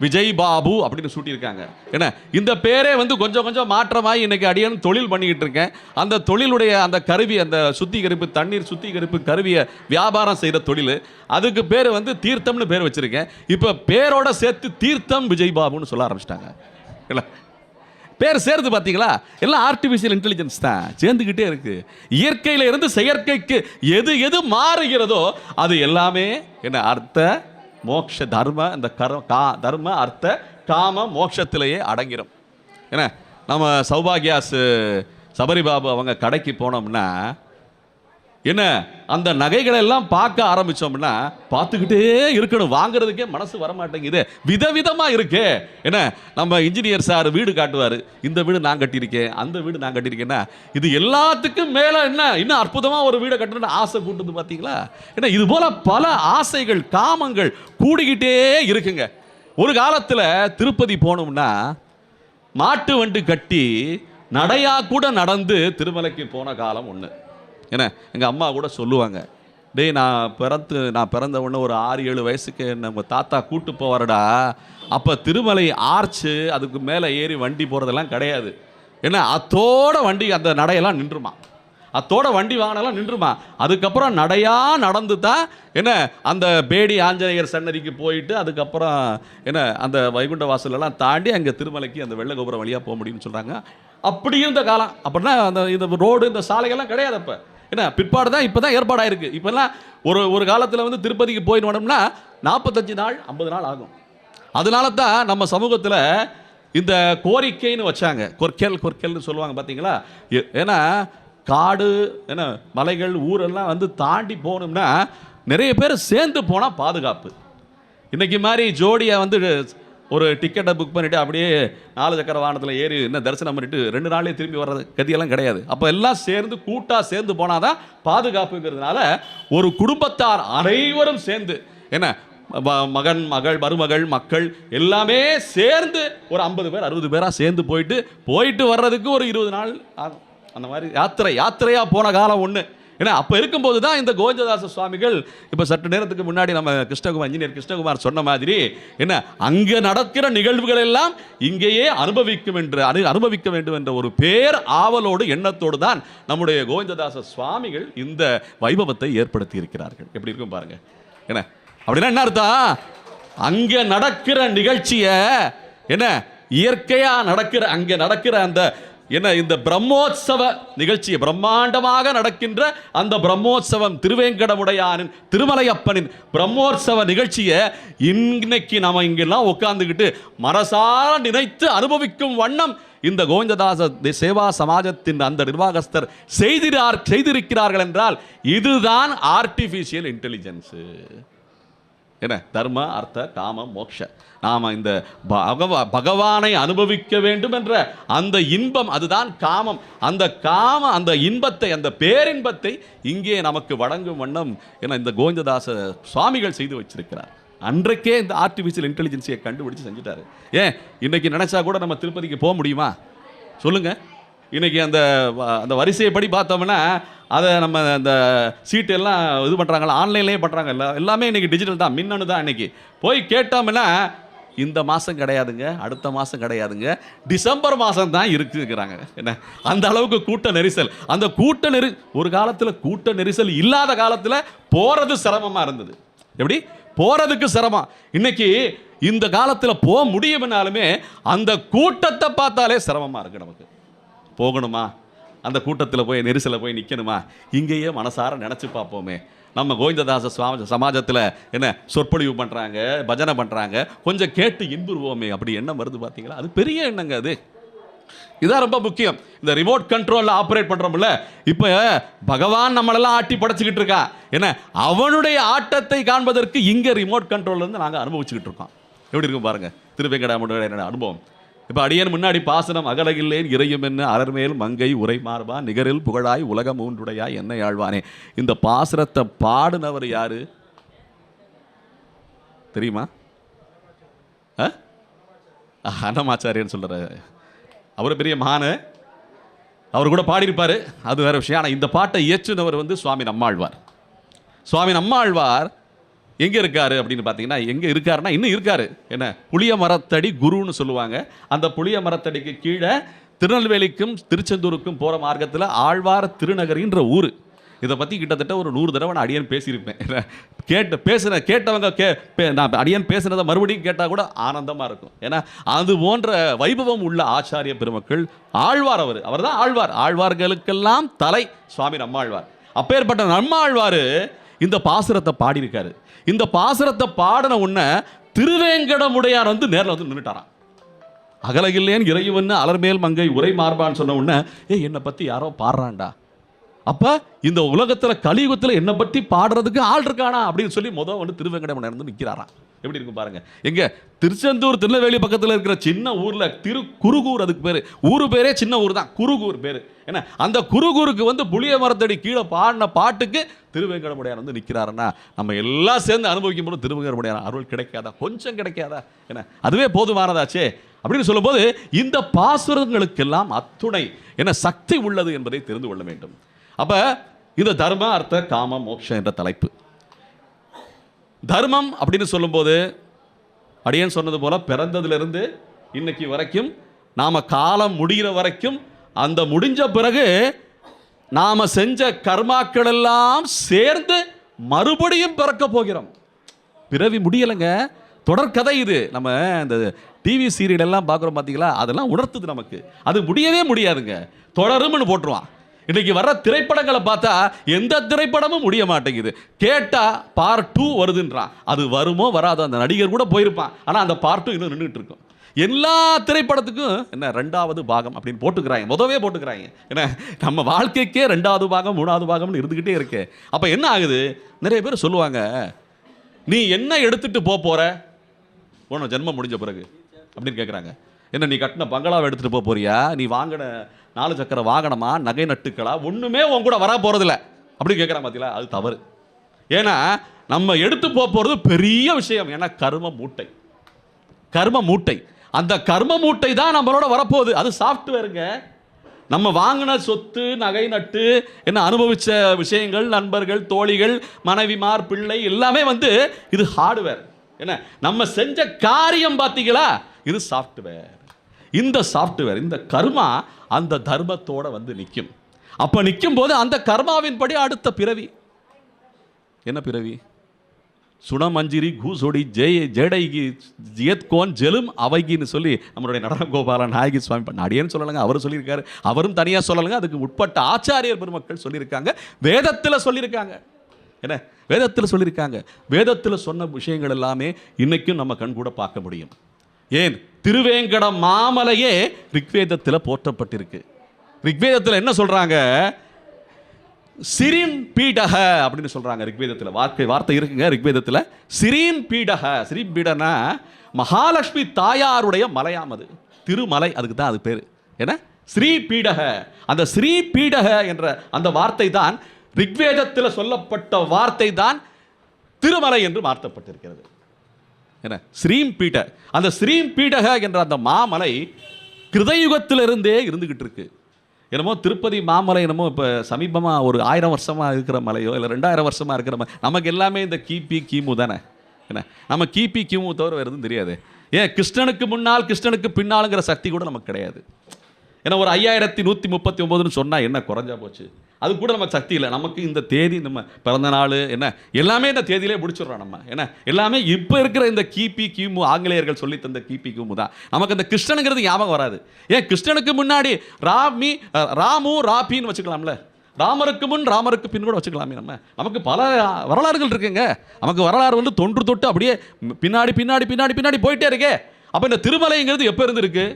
விஜய் பாபு அப்படின்னு சூட்டியிருக்காங்க. என்ன இந்த பேரே கொஞ்சம் கொஞ்சம் மாற்றமாகி இன்னைக்கு அடியன் தொழில் பண்ணிக்கிட்டு இருக்கேன். அந்த தொழிலுடைய அந்த கருவி, அந்த சுத்திகரிப்பு தண்ணீர் சுத்திகரிப்பு கருவியை வியாபாரம் செய்கிற தொழில், அதுக்கு பேர் தீர்த்தம்னு பேர் வச்சிருக்கேன். இப்போ பேரோட சேர்த்து தீர்த்தம் விஜய் பாபுன்னு சொல்ல ஆரம்பிச்சிட்டாங்க. இல்லை பேர் சேர்ந்து பார்த்தீங்களா, எல்லாம் ஆர்டிஃபிஷியல் இன்டெலிஜென்ஸ் தான் சேர்ந்துக்கிட்டே இருக்கு. இயற்கையில இருந்து செயற்கைக்கு எது எது மாறுகிறதோ அது எல்லாமே என்ன அர்த்த மோக்ஷ தர்ம இந்த தர்ம அர்த்த காம மோட்சத்திலேயே அடங்கிடும். என்ன நம்ம சௌபாகியாஸ் சபரிபாபு அவங்க கடைக்கு போனோம்னா என்ன அந்த நகைகளை எல்லாம் பார்க்க ஆரம்பிச்சோம்னா பார்த்துக்கிட்டே இருக்கணும், வாங்குறதுக்கே மனசு வரமாட்டேங்குது. விதவிதமா இருக்கு. என்ன நம்ம இன்ஜினியர் சார் வீடு காட்டுவார், இந்த வீடு நான் கட்டியிருக்கேன், அந்த வீடு நான் கட்டியிருக்கேன்னா இது எல்லாத்துக்கும் மேலே என்ன இன்னும் அற்புதமாக ஒரு வீடை கட்டணும்னு ஆசை கூட்டுது பார்த்தீங்களா. ஏன்னா இது போல பல ஆசைகள் காமங்கள் கூடிக்கிட்டே இருக்குங்க. ஒரு காலத்தில் திருப்பதி போனோம்னா மாட்டு வண்டி கட்டி நடையா கூட நடந்து திருமலைக்கு போன காலம் ஒன்று. ஏன்னா எங்கள் அம்மா கூட சொல்லுவாங்க, டேய் நான் பிறந்த உடனே ஒரு 6-7 வயசுக்கு நம்ம தாத்தா கூட்டு போவாரடா, அப்போ திருமலை ஆர்ச்சு அதுக்கு மேலே ஏறி வண்டி போகிறதெல்லாம் கிடையாது. ஏன்னா அத்தோட வண்டி அந்த நடையெல்லாம் நின்றுமா, அத்தோட வண்டி வாகனம்லாம் நின்றுமா. அதுக்கப்புறம் நடையாக நடந்து தான் என்ன அந்த பேடி ஆஞ்சநேயர் சன்னதிக்கு போயிட்டு அதுக்கப்புறம் என்ன அந்த வைகுண்ட வாசலெல்லாம் தாண்டி அங்கே திருமலைக்கு அந்த வெள்ளை கோபுரம் வழியாக போக முடியும்னு சொல்கிறாங்க. அப்படி இருந்த காலம். அப்படின்னா அந்த இந்த ரோடு இந்த சாலைகள்லாம் கிடையாது. அப்போ என்ன பிற்பாடு தான் இப்போ தான் ஏற்பாடாயிருக்கு. இப்போல்லாம் ஒரு காலத்தில் திருப்பதிக்கு போயிட்டு வந்தோம்னா 45 நாள் 50 நாள் ஆகும். அதனால தான் நம்ம சமூகத்தில் இந்த கோரிக்கைன்னு வச்சாங்க, கொர்க்கெல்னு சொல்லுவாங்க பார்த்தீங்களா. ஏன்னா காடு என்ன மலைகள் ஊரெல்லாம் தாண்டி போகணும்னா நிறைய பேர் சேர்ந்து போனால் பாதுகாப்பு. இன்னைக்கு மாதிரி ஜோடியை ஒரு டிக்கெட்டை புக் பண்ணிவிட்டு அப்படியே 4 சக்கர வாகனத்தில் ஏறி என்ன தரிசனம் பண்ணிட்டு 2 நாளே திரும்பி வர்றது கதியெல்லாம் கிடையாது. அப்போ எல்லாம் சேர்ந்து கூட்டாக சேர்ந்து போனால் தான் பாதுகாப்புங்கிறதுனால ஒரு குடும்பத்தார் அனைவரும் சேர்ந்து என்ன மகன் மகள் மருமகள் மக்கள் எல்லாமே சேர்ந்து ஒரு 50 பேர் 60 பேராக சேர்ந்து போயிட்டு வர்றதுக்கு ஒரு 20 நாள் ஆகும். அந்த மாதிரி யாத்திரையாக போன காலம் ஒன்று. ஏன்னா அப்போ இருக்கும்போது தான் இந்த கோவிந்ததாச சுவாமிகள் இப்போ சற்று நேரத்துக்கு முன்னாடி நம்ம இன்ஜினியர் கிருஷ்ணகுமார் சொன்ன மாதிரி என்ன அங்கே நடக்கிற நிகழ்வுகள் எல்லாம் இங்கேயே அனுபவிக்க வேண்டும் என்ற ஒரு பேர் ஆவலோடு எண்ணத்தோடு தான் நம்முடைய கோவிந்ததாச சுவாமிகள் இந்த வைபவத்தை ஏற்படுத்தி இருக்கிறார்கள். எப்படி இருக்கும் பாருங்க. என்ன அப்படின்னா என்ன அர்த்தம், அங்கே நடக்கிற நிகழ்ச்சியை என்ன இயற்கையா அங்கே நடக்கிற அந்த என்ன இந்த பிரம்மோற்சவ நிகழ்ச்சி பிரம்மாண்டமாக நடக்கின்ற அந்த பிரம்மோற்சவம் திருவேங்கடமுடையானின் திருமலையப்பனின் பிரம்மோற்சவ நிகழ்ச்சியை இன்னைக்கு நாம இங்கெல்லாம் உட்கார்ந்துக்கிட்டு மனசார நினைத்து அனுபவிக்கும் வண்ணம் இந்த கோவிந்ததாச சேவா சமாஜத்தின் அந்த நிர்வாகஸ்தர் செய்திருக்கிறார்கள் என்றால் இதுதான் ஆர்டிஃபிஷியல் இன்டெலிஜென்ஸ். என்ன தர்ம அர்த்த காம மோக்ஷ நாம இந்த பகவானை அனுபவிக்க வேண்டும் என்ற அந்த இன்பம், அதுதான் காமம். அந்த இன்பத்தை அந்த பேரின்பத்தை இங்கே நமக்கு வழங்கும் வண்ணம் என இந்த கோவிந்ததாச சுவாமிகள் செய்து வச்சிருக்கிறார். அன்றைக்கே இந்த ஆர்டிஃபிஷியல் இன்டெலிஜென்ஸியை கண்டுபிடிச்சு செஞ்சுட்டாரு. ஏன் இன்னைக்கு நினைச்சா கூட நம்ம திருப்பதிக்கு போக முடியுமா சொல்லுங்க? இன்னைக்கு அந்த வரிசையைப்படி பார்த்தோம்னா அதை நம்ம அந்த சீட்டு எல்லாம் இது பண்ணுறாங்களா, ஆன்லைன்லேயே பண்ணுறாங்க. எல்லாமே இன்றைக்கி டிஜிட்டல் தான், மின்னணு தான். இன்றைக்கி போய் கேட்டோம்னா இந்த மாதம் கிடையாதுங்க, அடுத்த மாதம் கிடையாதுங்க, டிசம்பர் மாதம் தான் இருக்குங்கிறாங்க. என்ன அந்த அளவுக்கு கூட்ட நெரிசல். அந்த ஒரு காலத்தில் கூட்ட நெரிசல் இல்லாத காலத்தில் போகிறது சிரமமாக இருந்தது. எப்படி போகிறதுக்கு சிரமம். இன்னைக்கு இந்த காலத்தில் போக முடியும்னாலுமே அந்த கூட்டத்தை பார்த்தாலே சிரமமாக இருக்கு. நமக்கு போகணுமா, அந்த கூட்டத்தில் போய் நெரிசலில் போய் நிற்கணுமா, இங்கேயே மனசார நினச்சி பார்ப்போமே. நம்ம கோவிந்ததாச சமாஜத்தில் என்ன சொற்பொழிவு பண்ணுறாங்க, பஜனை பண்ணுறாங்க, கொஞ்சம் கேட்டு இன்புறுவோமே, அப்படி எண்ணம் வருது பார்த்தீங்களா? அது பெரிய எண்ணங்க. அது இதான் ரொம்ப முக்கியம். இந்த ரிமோட் கண்ட்ரோலில் ஆப்ரேட் பண்ணுறோம்ல, இப்போ பகவான் நம்மளெல்லாம் ஆட்டி படைச்சிக்கிட்டு இருக்கா. என்ன அவனுடைய ஆட்டத்தை காண்பதற்கு இங்கே ரிமோட் கண்ட்ரோல்லேருந்து நாங்கள் அனுபவிச்சுக்கிட்டு இருக்கோம். எப்படி இருக்கும் பாருங்க திருவேங்கடாமுடைய என்னோட அனுபவம். இப்போ அடியன் முன்னாடி பாசனம் அகலகில்லேன் இறையும் என்ன அலர்மேல் மங்கை உரை மார்பா நிகரில் புகழாய் உலகம் மூன்றுடையாய் என்னை ஆழ்வானே. இந்த பாசுரத்தை பாடுனவர் யாரு தெரியுமா? அன்னமாச்சாரியன்னு சொல்ற அவர் பெரிய மகான, அவர் கூட பாடியிருப்பாரு, அது வேற விஷயம். ஆனால் இந்த பாட்டை இயற்றுனவர் சுவாமி நம்மாழ்வார். சுவாமி நம்மாழ்வார் எங்கே இருக்காரு அப்படின்னு பார்த்தீங்கன்னா, எங்கே இருக்காருன்னா இன்னும் இருக்காரு. என்ன புளிய மரத்தடி குருன்னு சொல்லுவாங்க. அந்த புளிய மரத்தடிக்கு கீழே திருநெல்வேலிக்கும் திருச்செந்தூருக்கும் போகிற மார்க்கத்தில் ஆழ்வார் திருநகரின்ற ஊர். இதை பற்றி கிட்டத்தட்ட ஒரு 100 தடவை நான் அடியன் பேசியிருப்பேன். கேட்டவங்க நான் அடியன் பேசுனதை மறுபடியும் கேட்டால் கூட ஆனந்தமாக இருக்கும். ஏன்னா அது போன்ற வைபவம் உள்ள ஆச்சாரிய பெருமக்கள் ஆழ்வார். அவர் தான் ஆழ்வார். ஆழ்வார்களுக்கெல்லாம் தலை சுவாமி நம்மாழ்வார். அப்பேற்பட்ட நம்மாழ்வார் இந்த பாசுரத்தை பாடியிருக்காரு. இந்த பாசுரத்தை பாடின உடனே திருவேங்கடமுடையார் நேரில் நின்றுட்டாராம். அகலகில்லேன் இறையுவன்னு அலர்மேல் மங்கை உரை மார்பான்னு சொன்ன உடனே என்னை பற்றி யாரோ பாடுறான்டா, அப்போ இந்த உலகத்தில் கலியுகத்தில் என்னை பற்றி பாடுறதுக்கு ஆள் இருக்கானா அப்படின்னு சொல்லி திருவேங்கடமுடையார் நிற்கிறாராம். எப்படி இருக்கும் பாருங்க. எங்க திருச்செந்தூர் திருநெல்வேலி பக்கத்தில் இருக்கிற சின்ன ஊர்ல குருகூர், அதுக்கு பேரு ஊரு பேரே சின்ன ஊர் தான், குருகூர் பேரு. என்ன அந்த குருகூருக்கு புளிய மரத்தடி கீழே பாடின பாட்டுக்கு திருவேங்கடமுடையார் நிற்கிறாருன்னா நம்ம எல்லாம் சேர்ந்து அனுபவிக்கும் போது திருவேங்கடமுடையார் அருள் கிடைக்காதா? கொஞ்சம் கிடைக்காதா? என்ன அதுவே போதுமானதாச்சே அப்படின்னு சொல்லும்போது இந்த பாசுரங்களுக்கெல்லாம் அத்துணை என்ன சக்தி உள்ளது என்பதை தெரிந்து கொள்ள வேண்டும். அப்ப இந்த தர்ம அர்த்த காம மோட்சம் என்ற தலைப்பு. தர்மம் அப்படின்னு சொல்லும்போது அடியேன் சொன்னது போல பிறந்ததிலிருந்து இன்னைக்கு வரைக்கும் நாம காலம் முடிகிற வரைக்கும் அந்த முடிஞ்ச பிறகு நாம செஞ்ச கர்மாக்கள் எல்லாம் சேர்ந்து மறுபடியும் பிறக்க போகிறோம். பிறவி முடியலைங்க, தொடர்கதை இது. நம்ம இந்த டிவி சீரியல் எல்லாம் பார்க்குறோம் பார்த்தீங்களா, அதெல்லாம் உணர்த்துது நமக்கு. அது முடியவே முடியாதுங்க, தொடரும்னு போட்டுருவான். இன்னைக்கு வர்ற திரைப்படங்களை பார்த்தா எந்த திரைப்படமும் முடிய மாட்டேங்குது. கேட்டா பார்ட் 2 வருதுன்றான். அது வருமோ வராதோ, அந்த நடிகர் கூட போயிருப்பான், ஆனால் அந்த பார்ட் 2 இன்னும் நின்றுட்டு இருக்கும். எல்லா திரைப்படத்துக்கும் என்ன 2வது பாகம் அப்படின்னு போட்டுக்கிறாங்க, முதவே போட்டுக்கிறாங்க. என்ன நம்ம வாழ்க்கைக்கே 2வது பாகம் 3வது பாகம்னு இருந்துக்கிட்டே இருக்கு. அப்போ என்ன ஆகுது, நிறைய பேர் சொல்லுவாங்க, நீ என்ன எடுத்துட்டு போற உன ஜென்மம் முடிஞ்ச பிறகு அப்படின்னு கேட்குறாங்க. என்ன நீ கட்டின பங்களாவை எடுத்துகிட்டு போறியா, நீ வாங்கின 4 சக்கர வாகனமா, நகை நட்டுக்களா, ஒன்றுமே உன் கூட வர போகிறதில்ல அப்படின்னு கேட்குறாங்க. பார்த்தீங்களா, அது தவறு. ஏன்னா நம்ம எடுத்து போகிறது பெரிய விஷயம். ஏன்னா கர்ம மூட்டை, அந்த கர்ம மூட்டை தான் நம்மளோட வரப்போகுது. அது சாஃப்ட்வேருங்க. நம்ம வாங்கின சொத்து, நகை நட்டு, என்ன அனுபவிச்ச விஷயங்கள், நண்பர்கள், தோழிகள், மனைவிமார், பிள்ளை எல்லாமே இது ஹார்ட்வேர். என்ன நம்ம செஞ்ச காரியம் பார்த்தீங்களா, இது சாஃப்ட்வேர். இந்த சாஃப்ட்வேர், இந்த கர்மா அந்த தர்மத்தோட நிற்கும். அப்ப நிற்கும் போது அந்த கர்மாவின் படி அடுத்த பிறவி என்ன பிறவி? சுணமஞ்சிரி கூசோடி ஜேடைகி ஜியத்கோன் ஜெலும் அவைகின்னு சொல்லி நம்மளுடைய நடனகோபால நாயகி சுவாமி அடியேன்னு சொல்லலைங்க, அவர் சொல்லியிருக்காரு. அவரும் தனியாக சொல்லலைங்க, அதுக்கு உட்பட்ட ஆச்சாரியர் பெருமக்கள் சொல்லியிருக்காங்க, வேதத்தில் சொல்லியிருக்காங்க. என்ன வேதத்தில் சொல்லியிருக்காங்க. வேதத்தில் சொன்ன விஷயங்கள் எல்லாமே இன்னைக்கும் நம்ம கண் கூட பார்க்க முடியும். ஏன் திருவேங்கட மாமலையே ரிக்வேதத்தில் போற்றப்பட்டிருக்கு. ரிக்வேதத்தில் என்ன சொல்றாங்க, சிரீன் பீடக அப்படின்னு சொல்றாங்க. ரிக்வேதத்தில் வார்த்தை இருக்குங்க. ரிக்வேதத்தில் சிரீன் பீடக, சிரீன் பீடனா மகாலட்சுமி தாயாருடைய மலையாம், அது திருமலை, அதுக்கு தான் அது பேரு. என்ன ஸ்ரீ பீடக. அந்த ஸ்ரீ பீடக என்ற அந்த வார்த்தை தான் ரிக்வேதத்தில் சொல்லப்பட்ட வார்த்தை தான் திருமலை என்று மாற்றப்பட்டிருக்கிறது. என்ன ஸ்ரீம் பீட, அந்த ஸ்ரீம் பீடக என்ற அந்த மாமலை கிருதயுகத்திலிருந்தே இருந்துகிட்டு இருக்கு. என்னமோ திருப்பதி மாமலை என்னமோ இப்போ சமீபமாக ஒரு 1000 வருஷமாக இருக்கிற மலையோ இல்லை 2000 வருஷமாக இருக்கிற மலை. நமக்கு எல்லாமே இந்த கிபி கிமு தானே. என்ன நம்ம கிபி கிமு தவிர வேறு எதுவும் தெரியாது. ஏன் கிருஷ்ணனுக்கு முன்னால் கிருஷ்ணனுக்கு பின்னாலுங்கிற சக்தி கூட நமக்கு கிடையாது. ஏன்னா ஒரு 5139 சொன்னால் என்ன குறைஞ்சா போச்சு, அது கூட நமக்கு சக்தி இல்லை. நமக்கு இந்த தேதி, நம்ம பிறந்த நாள் என்ன எல்லாமே இந்த தேதியிலே முடிச்சிடுறோம் நம்ம. ஏன்னா எல்லாமே இப்போ இருக்கிற இந்த கிபி கிமு ஆங்கிலேயர்கள் சொல்லி தந்த கிபி கிமு தான். நமக்கு இந்த கிருஷ்ணனுங்கிறது ஞாபகம் வராது. ஏன் கிருஷ்ணனுக்கு முன்னாடி ராமு ராபின்னு வச்சுக்கலாம்ல, ராமருக்கு முன் ராமருக்கு பின் கூட வச்சுக்கலாமே. நமக்கு பல வரலாறுகள் இருக்குங்க. நமக்கு வரலாறு வந்து தொன்று தொட்டு அப்படியே பின்னாடி பின்னாடி பின்னாடி பின்னாடி போயிட்டே இருக்கே. அப்போ இந்த திருமலைங்கிறது எப்போ இருந்திருக்கு?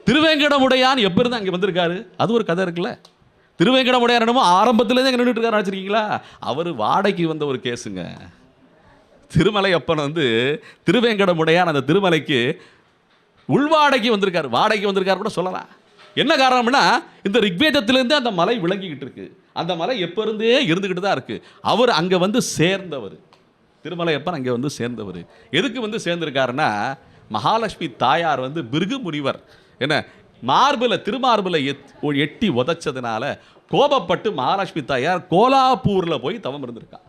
திருவேங்கடமுடையான் எப்போ இருந்து அங்கே வந்திருக்காரு? அது ஒரு கதை இருக்குல்ல. திருவேங்கடமுடையான் என்னமோ ஆரம்பத்துலேருந்து அங்கே நின்றுட்டு இருக்காரு நினச்சிருக்கீங்களா? அவர் வாடகைக்கு வந்த ஒரு கேஸுங்க. திருமலை அப்பன் வந்து திருவேங்கடமுடையான் அந்த திருமலைக்கு உள்வாடகைக்கு வந்திருக்காரு, வாடகைக்கு வந்திருக்காரு கூட சொல்லலாம். என்ன காரணம்னா இந்த ரிக்வேதத்திலேருந்து அந்த மலை விளங்கிக்கிட்டு இருக்கு. அந்த மலை எப்போ இருந்தே இருந்துக்கிட்டு தான் இருக்கு. அவர் அங்கே வந்து சேர்ந்தவர், திருமலையப்பன் அங்கே வந்து சேர்ந்தவர். எதுக்கு வந்து சேர்ந்திருக்காருன்னா, மகாலட்சுமி தாயார் வந்து பிருகு முனிவர் என்ன மார்பில் திருமார்பில் எட்டி உதைச்சதுனால கோபப்பட்டு மகாலட்சுமி தாயார் கோலாப்பூரில் போய் தவம் இருந்திருக்கா.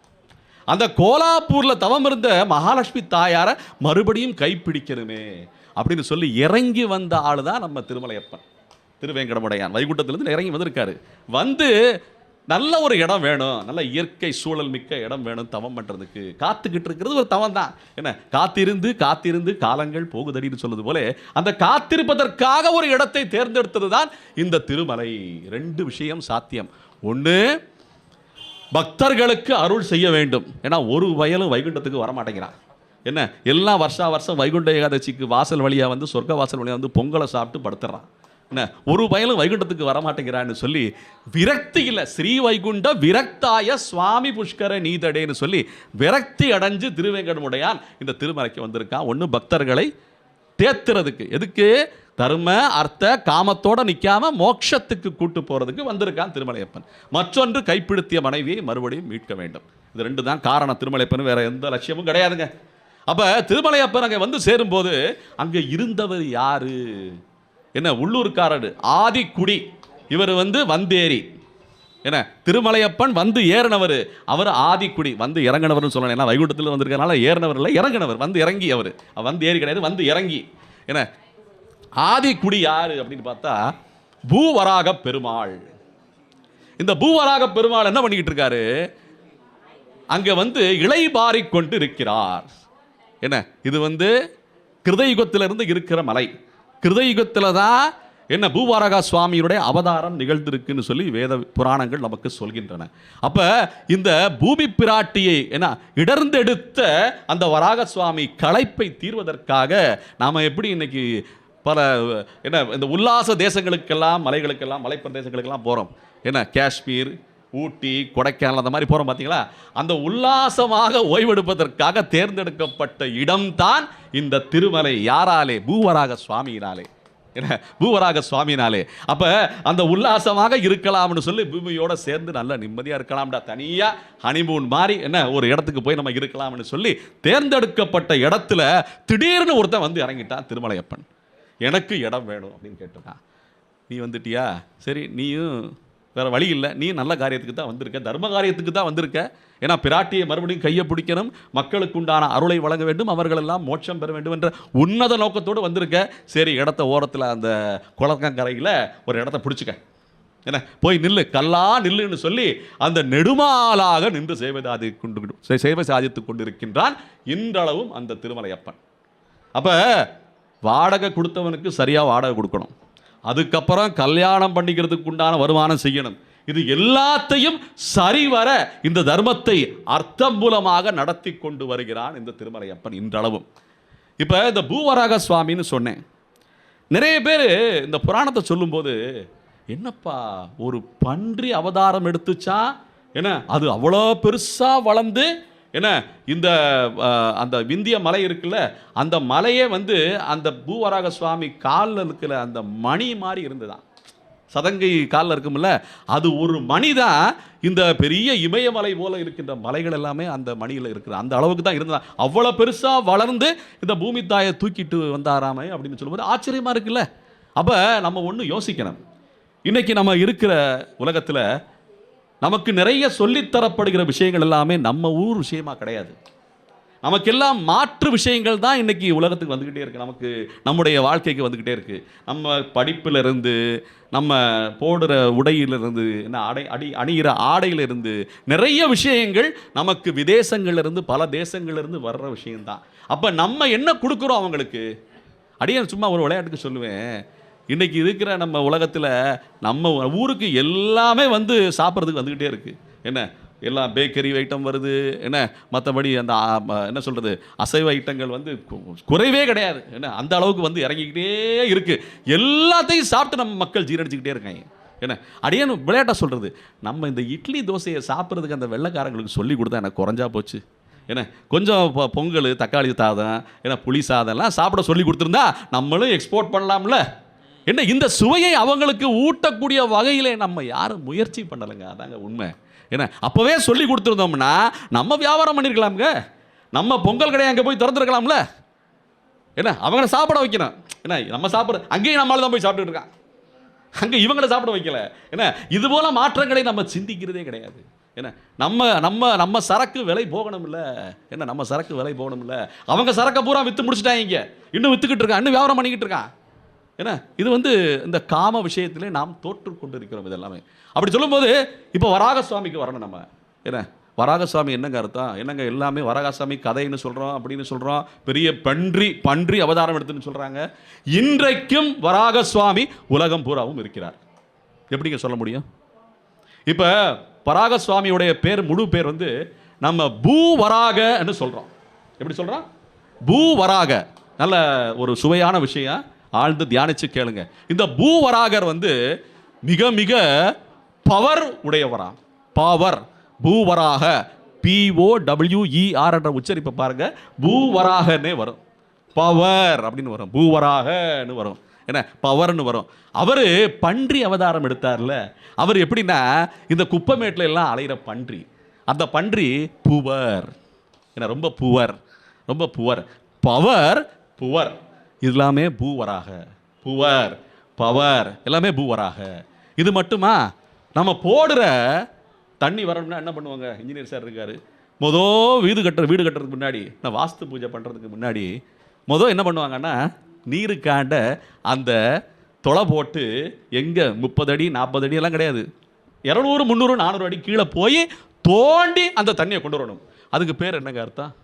அந்த கோலாப்பூரில் தவம் இருந்த மகாலட்சுமி தாயாரை மறுபடியும் கைப்பிடிக்கணுமே அப்படின்னு சொல்லி இறங்கி வந்த ஆள் தான் நம்ம திருமலையப்பன். திருவேங்கடமுடையான் வைகுண்டத்திலிருந்து இறங்கி வந்திருக்காரு. வந்து நல்ல ஒரு இடம் வேணும், நல்ல இயற்கை சூழல் மிக்க இடம் வேணும் தவம் பண்ணுறதுக்கு. காத்துக்கிட்டு இருக்கிறது ஒரு தவம் தான். என்ன காத்திருந்து காத்திருந்து காலங்கள் போகுதடின்னு சொல்லுது போல அந்த காத்திருப்பதற்காக ஒரு இடத்தை தேர்ந்தெடுத்தது தான் இந்த திருமலை. 2 விஷயம் சாத்தியம். ஒன்று, பக்தர்களுக்கு அருள் செய்ய வேண்டும். ஏன்னா ஒரு வயலும் வைகுண்டத்துக்கு வரமாட்டேங்கிறான். என்ன எல்லாம் வருஷம் வைகுண்ட ஏகாதசிக்கு வாசல் வழியாக வந்து சொர்க்க வாசல் வழியாக வந்து பொங்கலை சாப்பிட்டு படுத்துறான். என்ன ஒரு வயலும் வைகுண்டத்துக்கு வரமாட்டேங்கிறான்னு சொல்லி விரக்தி இல்லை, ஸ்ரீ வைகுண்ட விரக்தாய சுவாமி புஷ்கர நீதடேன்னு சொல்லி விரக்தி அடைஞ்சு திருவேங்கடமுடையான் இந்த திருமலைக்கு வந்திருக்கான். ஒன்று பக்தர்களை தேத்துறதுக்கு, எதுக்கு? தர்ம அர்த்த காமத்தோட நிற்காம மோட்சத்துக்கு கூட்டு போறதுக்கு வந்திருக்கான் திருமலையப்பன். மற்றொன்று கைப்பிடித்திய மனைவியை மறுபடியும் மீட்க வேண்டும். இது 2 தான் காரணம். திருமலையப்பன் வேற எந்த லட்சியமும் கிடையாதுங்க. அப்ப திருமலையப்பன் அங்கே வந்து சேரும்போது அங்கே இருந்தவர் யாரு? என்ன உள்ளூர்காரர் ஆதிக்குடி. இவர் வந்து வந்தேரி. என்ன திருமலையப்பன் வந்து ஏறினவர், அவர் ஆதிக்குடி. வந்து இறங்கினவர்னு சொல்லணும். ஏன்னா வைகுண்டத்தில் வந்திருக்கனால ஏறினவர் இல்லை, இறங்கினவர். வந்து இறங்கி, அவர் வந்து ஏறி கிடையாது, வந்து இறங்கி. என்ன ஆதிக்குடி யாரு அப்படின்னு பார்த்தா பூவராக பெருமாள். இந்த பூவராக பெருமாள் என்ன பண்ணிக்கிட்டு இருக்காரு? அங்க வந்து இளைபாரிக் கொண்டு இருக்கிறார். என்ன இது வந்து கிருதயுகத்திலிருந்து இருக்கிற மலை. கிருதயுகத்தில் தான் என்ன பூவாரகா சுவாமியுடைய அவதாரம் நிகழ்ந்திருக்குன்னு சொல்லி வேத புராணங்கள் நமக்கு சொல்கின்றன. அப்ப இந்த பூமி பிராட்டியை என்ன இடர்ந்தெடுத்த அந்த வராக சுவாமி களைப்பை தீர்வதற்காக நாம எப்படி இன்னைக்கு பல என்ன இந்த உல்லாச தேசங்களுக்கெல்லாம் மலைகளுக்கெல்லாம் மலைப்பிரதேசங்களுக்கெல்லாம் போறோம். என்ன காஷ்மீர், ஊட்டி, கொடைக்கானல் அந்த மாதிரி போகிறோம் பார்த்தீங்களா? அந்த உல்லாசமாக ஓய்வெடுப்பதற்காக தேர்ந்தெடுக்கப்பட்ட இடம்தான் இந்த திருமலை. யாராலே? பூவராக சுவாமியினாலே. என்ன பூவராக சுவாமினாலே. அப்போ அந்த உல்லாசமாக இருக்கலாம்னு சொல்லி பூமியோட சேர்ந்து நல்ல நிம்மதியாக இருக்கலாம்டா, தனியாக ஹனிமூன் மாதிரி என்ன ஒரு இடத்துக்கு போய் நம்ம இருக்கலாம்னு சொல்லி தேர்ந்தெடுக்கப்பட்ட இடத்துல திடீர்னு ஒருத்தன் வந்து இறங்கிட்டான் திருமலையப்பன். எனக்கு இடம் வேணும் அப்படின்னு கேட்டுட்டான். நீ வந்துட்டியா, சரி நீயும் வேற வழி இல்லை, நீ நல்ல காரியத்துக்கு தான் வந்திருக்க, தர்ம காரியத்துக்கு தான் வந்திருக்க. ஏன்னா பிராட்டியை மறுபடியும் கையை பிடிக்கணும், மக்களுக்கு உண்டான அருளை வழங்க வேண்டும், அவர்களெல்லாம் மோட்சம் பெற வேண்டும் என்ற உன்னத நோக்கத்தோடு வந்திருக்க. சரி இடத்த ஓரத்தில் அந்த குளக்கங்கரையில் ஒரு இடத்த பிடிச்சிக்க, என்ன போய் நில்லு, கல்லா நில்லுன்னு சொல்லி அந்த நெடுமாலாக நின்று சேவை சாதித்து கொண்டிருக்கின்றான் இன்றளவும் அந்த திருமலையப்பன். அப்போ வாடகை கொடுத்தவனுக்கு சரியாக வாடகை கொடுக்கணும், அதுக்கப்புறம் கல்யாணம் பண்ணிக்கிறதுக்கு உண்டான வருமானம் செய்யணும். இது எல்லாத்தையும் சரிவர இந்த தர்மத்தை அர்த்தம் மூலமாக நடத்தி கொண்டு வருகிறான் இந்த திருமலையப்பன் இன்றளவும். இப்போ இந்த பூவராக சுவாமின்னு சொன்னேன். நிறைய பேர் இந்த புராணத்தை சொல்லும்போது, என்னப்பா ஒரு பன்றி அவதாரம் எடுத்துச்சா, என்ன அது அவ்வளோ பெருசாக வளர்ந்து என்ன இந்த அந்த விந்திய மலை இருக்குல்ல, அந்த மலையே வந்து அந்த பூவராக சுவாமி காலில் இருக்கிற அந்த மணி மாதிரி இருந்துதான், சதங்கை காலில் இருக்கும்ல, அது ஒரு மணி தான். இந்த பெரிய இமயமலை போல இருக்கின்ற மலைகள் எல்லாமே அந்த மணியில் இருக்கிற அந்த அளவுக்கு தான் இருந்தா. அவ்வளோ பெருசாக வளர்ந்து இந்த பூமி தாயை தூக்கிட்டு வந்தாராமே அப்படின்னு சொல்லும்போது ஆச்சரியமாக இருக்குல்ல. அப்போ நம்ம ஒன்று யோசிக்கணும். இன்னைக்கு நம்ம இருக்கிற உலகத்தில் நமக்கு நிறைய சொல்லித்தரப்படுகிற விஷயங்கள் எல்லாமே நம்ம ஊர் விஷயமா கிடையாது. நமக்கெல்லாம் மாற்று விஷயங்கள் தான் இன்னைக்கு உலகத்துக்கு வந்துக்கிட்டே இருக்கு, நமக்கு நம்முடைய வாழ்க்கைக்கு வந்துக்கிட்டே இருக்கு. நம்ம படிப்பிலிருந்து, நம்ம போடுற உடையிலிருந்து, என்ன அணிகிற ஆடையிலிருந்து நிறைய விஷயங்கள் நமக்கு விதேசங்கள்லேருந்து, பல தேசங்கள்லேருந்து வர்ற விஷயம்தான். அப்போ நம்ம என்ன கொடுக்குறோம் அவங்களுக்கு? அடியே சும்மா ஒரு விளையாட்டுக்கு சொல்லுவேன், இன்னைக்கு இருக்கிற நம்ம உலகத்தில் நம்ம ஊருக்கு எல்லாமே வந்து சாப்பிட்றதுக்கு வந்துக்கிட்டே இருக்கு. என்ன எல்லாம் பேக்கரி ஐட்டம் வருது, என்ன மற்றபடி அந்த என்ன சொல்கிறது அசைவ ஐட்டங்கள் வந்து குறைவே கிடையாது. என்ன அந்த அளவுக்கு வந்து இறங்கிக்கிட்டே இருக்குது. எல்லாத்தையும் சாப்பிட்டு நம்ம மக்கள் ஜீரணிச்சுக்கிட்டே இருக்காங்க. என்ன அடியேன்னு விளையாட்டாக சொல்கிறது, நம்ம இந்த இட்லி தோசையை சாப்பிட்றதுக்கு அந்த வெள்ளைக்காரங்களுக்கு சொல்லி கொடுத்தா எனக்கு குறைஞ்சா போச்சு. என்ன கொஞ்சம் பொங்கல், தக்காளி சாதம், ஏன்னா புளி சாதம்லாம் சாப்பிட சொல்லி கொடுத்துருந்தா நம்மளும் எக்ஸ்போர்ட் பண்ணலாம்ல. என்ன இந்த சுவையை அவங்களுக்கு ஊட்டக்கூடிய வகையில் நம்ம யாரும் முயற்சி பண்ணலைங்க. அதாங்க உண்மை. என்ன அப்போவே சொல்லி கொடுத்துருந்தோம்னா நம்ம வியாபாரம் பண்ணியிருக்கலாம்ங்க. நம்ம பொங்கல் கடையை அங்கே போய் திறந்துருக்கலாம்ல. என்ன அவங்கள சாப்பிட வைக்கணும். என்ன நம்ம சாப்பிட்ற அங்கேயும் நம்மளால தான் போய் சாப்பிட்டுட்டு இருக்கான், அங்கே இவங்கள சாப்பிட வைக்கல. என்ன இது போல மாற்றங்களை நம்ம சிந்திக்கிறதே கிடையாது. என்ன நம்ம நம்ம நம்ம சரக்கு விலை போகணும்ல. என்ன நம்ம சரக்கு விலை போகணும்ல. அவங்க சரக்கை பூரா விற்று முடிச்சுட்டாங்க, இன்னும் விற்றுக்கிட்டு இருக்கான், இன்னும் வியாபாரம் பண்ணிக்கிட்டு இருக்கான். ஏன்னா இது வந்து இந்த காம விஷயத்திலே நாம் தோற்று கொண்டு இருக்கிறோம். இதெல்லாமே அப்படி சொல்லும்போது இப்போ வராக சுவாமிக்கு வரணும் நம்ம. என்ன வராக சுவாமி என்னங்க அர்த்தம்? என்னங்க எல்லாமே வராக சுவாமி கதைன்னு சொல்கிறோம், அப்படின்னு சொல்கிறோம், பெரிய பன்றி அவதாரம் எடுத்துன்னு சொல்கிறாங்க. இன்றைக்கும் வராக சுவாமி உலகம் பூராவும் இருக்கிறார். எப்படிங்க சொல்ல முடியும்? இப்போ வராக சுவாமியுடைய பேர், முழு பேர் வந்து நம்ம பூவராகன்னு சொல்கிறோம். எப்படி சொல்கிறோம்? பூவராக. நல்ல ஒரு சுவையான விஷயம், ஆழ்ந்து தியானிச்சு கேளுங்க. இந்த பூவராகர் வந்து மிக மிக பவர் உடையவராம். பவர், பூவராக, POWER என்ற உச்சரிப்பை பாருங்க, பூவராகன்னே வரும். பவர் அப்படின்னு வரும், பூவராகன்னு வரும். என்ன பவர்னு வரும். அவர் பன்றி அவதாரம் எடுத்தார்ல, அவர் எப்படின்னா இந்த குப்பமேட்டில் எல்லாம் அலைகிற பன்றி, அந்த பன்றி புவர். என்ன ரொம்ப புவர், ரொம்ப புவர். பவர், புவர், எல்லாமே பூவராக. புவர், பவர் எல்லாமே பூவராக. இது மட்டுமா? நம்ம போடுற தண்ணி வரணும்னா என்ன பண்ணுவாங்க? இன்ஜினியர் சார் இருக்காரு, வீடு கட்டுறதுக்கு முன்னாடி, நான் வாஸ்து பூஜை பண்ணுறதுக்கு முன்னாடி என்ன பண்ணுவாங்கன்னா, நீருக்காண்ட அந்த தொலை போட்டு எங்கே 30 அடி 40 அடி எல்லாம் கிடையாது, 200 300 400 அடி கீழே போய் தோண்டி அந்த தண்ணியை கொண்டு வரணும். அதுக்கு பேர் என்னங்க அர்த்தம்?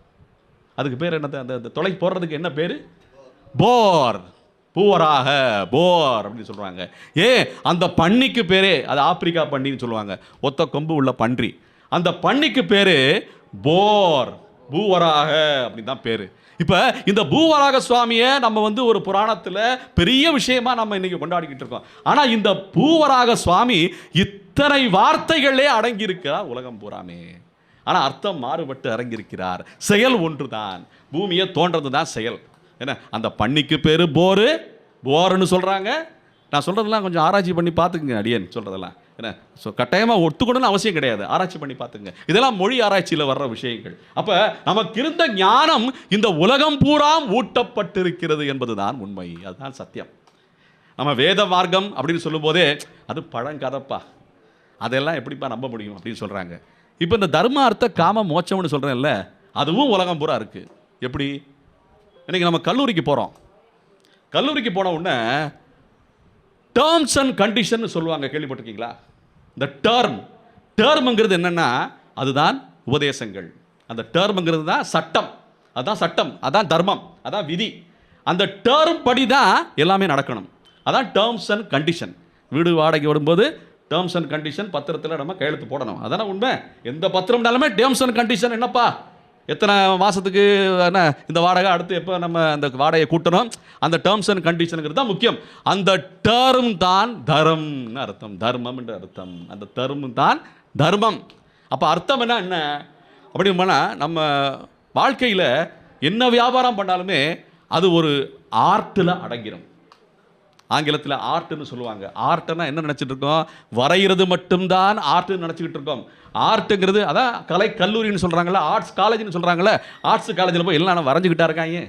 அதுக்கு பேர் என்ன? அந்த தொலை போடுறதுக்கு என்ன பேர்? போர். பூவராக, போர் அப்படின்னு சொல்கிறாங்க. அந்த பன்னிக்கு பேரே, அது ஆப்பிரிக்கா பன்னின்னு சொல்லுவாங்க, ஒத்த கொம்பு உள்ள பன்றி. அந்த பன்னிக்கு பேர் போர், பூவராக அப்படின்னு தான் பேர். இப்போ இந்த பூவராக சுவாமியை நம்ம வந்து ஒரு புராணத்தில் பெரிய விஷயமா நம்ம இன்னைக்கு கொண்டாடிக்கிட்டு இருக்கோம். ஆனால் இந்த பூவராக சுவாமி இத்தனை வார்த்தைகளே அடங்கியிருக்கிறார் உலகம் பூராமே. ஆனால் அர்த்தம் மாறுபட்டு அடங்கியிருக்கிறார். செயல் ஒன்று தான், பூமியை தோன்றது தான் செயல். என்ன அந்த பன்னிக்கு பேர் போரு, போர்னு சொல்கிறாங்க. நான் சொல்கிறதெல்லாம் கொஞ்சம் ஆராய்ச்சி பண்ணி பார்த்துக்குங்க, அடியேன் சொல்கிறதெல்லாம். என்ன கட்டாயமாக ஒத்துக்கணும்னு அவசியம் கிடையாது, ஆராய்ச்சி பண்ணி பார்த்துங்க. இதெல்லாம் மொழி ஆராய்ச்சியில் வர்ற விஷயங்கள். அப்போ நமக்கு இருந்த ஞானம் இந்த உலகம் பூரா ஊட்டப்பட்டிருக்கிறது என்பதுதான் உண்மை, அதுதான் சத்தியம். நம்ம வேத மார்க்கம் அப்படின்னு சொல்லும்போதே அது பழங்கதப்பா, அதெல்லாம் எப்படிப்பா நம்ப முடியும் அப்படின்னு சொல்கிறாங்க. இப்போ இந்த தர்ம அர்த்த காம மோட்சம்னு சொல்கிறேன்ல, அதுவும் உலகம் பூரா இருக்குது. எப்படி? இன்னைக்கு நம்ம கல்லூரிக்கு போகிறோம், கல்லூரிக்கு போன உடனே டேர்ம்ஸ் அண்ட் கண்டிஷன் சொல்லுவாங்க, கேள்விப்பட்டிருக்கீங்களா? இந்த டேர்ம்ங்கிறது என்னன்னா அதுதான் உபதேசங்கள். அந்த டேர்ம்ங்கிறது தான் சட்டம், அதுதான் சட்டம், அதான் தர்மம், அதான் விதி. அந்த டேர்ம் படி தான் எல்லாமே நடக்கணும், அதான் டேர்ம்ஸ் அண்ட் கண்டிஷன். வீடு வாடகை விடும்போது டேர்ம்ஸ் அண்ட் கண்டிஷன் பத்திரத்தில் நம்ம கையெழுத்து போடணும், அதான உண்மை. எந்த பத்திரம்னாலுமே டேர்ம்ஸ் அண்ட் கண்டிஷன் என்னப்பா, எத்தனை மாதத்துக்கு என்ன இந்த வாடகை, அடுத்து எப்போ நம்ம அந்த வாடகையை கூட்டணும், அந்த டேர்ம்ஸ் அண்ட் கண்டிஷனுங்கிறது தான் முக்கியம். அந்த டேர்ம் தான் தர்மம்னு அர்த்தம், தர்மம் என்று அர்த்தம். அந்த டேர்ம் தான் தர்மம். அப்போ அர்த்தம் என்ன அப்படின்னா, நம்ம வாழ்க்கையில் என்ன வியாபாரம் பண்ணாலுமே அது ஒரு ஆர்ட்டில் அடங்கிடும். ஆங்கிலத்தில் ஆர்ட்னு சொல்லுவாங்க. ஆர்ட்னா என்ன நினச்சிட்டு இருக்கோம்? வரைகிறது மட்டும்தான் ஆர்ட்னு நினச்சிக்கிட்டு இருக்கோம். ஆர்ட்டுங்கிறது அதான் கலை கல்லூரின்னு சொல்கிறாங்களே, ஆர்ட்ஸ் காலேஜ்னு சொல்கிறாங்களே, ஆர்ட்ஸ் காலேஜில் போய் எல்லாம் வரைஞ்சிக்கிட்டா இருக்காங்க.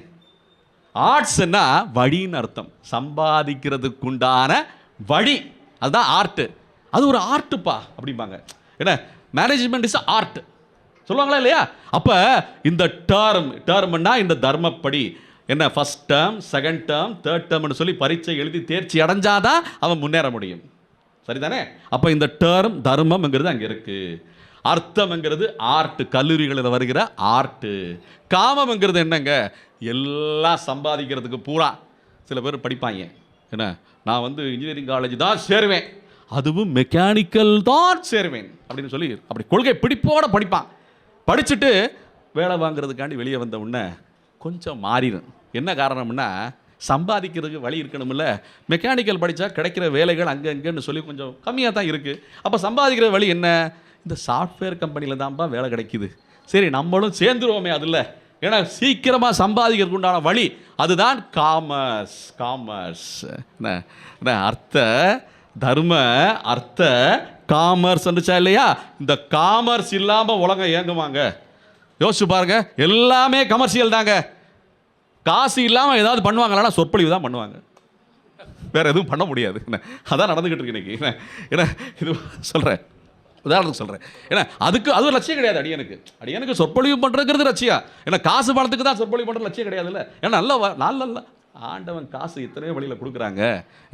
ஆர்ட்ஸ்னா வழின்னு அர்த்தம், சம்பாதிக்கிறதுக்குண்டான வழி, அதுதான் ஆர்ட்டு. அது ஒரு ஆர்ட்டுப்பா அப்படிம்பாங்க. ஏன்னா மேனேஜ்மெண்ட் இஸ் ஆர்ட், சொல்லுவாங்களா இல்லையா? அப்ப இந்த டேர்ம்னா இந்த தர்மப்படி என்ன, first term, second term, third டேர்ம்னு சொல்லி பரீட்சை எழுதி தேர்ச்சி அடைஞ்சாதான் அவன் முன்னேற முடியும். சரிதானே? அப்ப இந்த டேர்ம் தர்மம்ங்கிறது அங்க இருக்கு. அர்த்தம்ங்கிறது ஆர்ட், கல்லூரிகளில் வருகிற ஆர்ட். காமம்ங்கிறது என்னங்க, எல்லாம் சம்பாதிக்கிறதுக்கு பூரா. சில பேர் படிப்பாங்க, என்ன நான் வந்து இன்ஜினியரிங் காலேஜ் தான் சேருவேன், அதுவும் மெக்கானிக்கல் தான் சேருவேன் அப்படின்னு சொல்லி அப்படி கொள்கை பிடிப்போட படிப்பான். படிச்சுட்டு வேலை வாங்குறதுக்காண்டி வெளியே வந்த உடனே கொஞ்சம் மாறிடும். என்ன காரணம்னா, சம்பாதிக்கிறதுக்கு வழி இருக்கணும்ல. மெக்கானிக்கல் படித்தா கிடைக்கிற வேலைகள் அங்கன்னு சொல்லி கொஞ்சம் கம்மியாக தான் இருக்குது. அப்போ சம்பாதிக்கிற வழி என்ன, இந்த சாஃப்ட்வேர் கம்பெனியில் தான்ப்பா வேலை கிடைக்குது, சரி நம்மளும் சேர்ந்துருவோமே அதில், ஏன்னா சீக்கிரமாக சம்பாதிக்கிறதுக்கு உண்டான வழி அதுதான் காமர்ஸ். காமர்ஸ் என்ன அர்த்த தர்ம அர்த்த காமர்ஸ் வந்துச்சா இல்லையா? இந்த காமர்ஸ் இல்லாமல் உலகம் இயங்குவாங்க? யோசிச்சு பாருங்க, எல்லாமே கமர்ஷியல் தாங்க. காசு இல்லாமல் ஏதாவது பண்ணுவாங்களா? சொற்பொழிவு தான் பண்ணுவாங்க, வேற எதுவும் பண்ண முடியாது. என்ன அதான் நடந்துகிட்டு இருக்கு இன்னைக்கு. என்ன இது சொல்கிறேன், உதாரணத்துக்கு சொல்கிறேன். ஏன்னா அது ஒரு லட்சியம் கிடையாது அடியனுக்கு சொற்பொழிவு பண்ணுறதுங்கிறது லட்சியம். ஏன்னா காசு பணத்துக்கு தான் சொற்பொழிவு பண்ணுறது லட்சியம் கிடையாதுல்ல. ஏன்னா நல்ல ஆண்டவன் காசு எத்தனையோ வழியில் கொடுக்குறாங்க.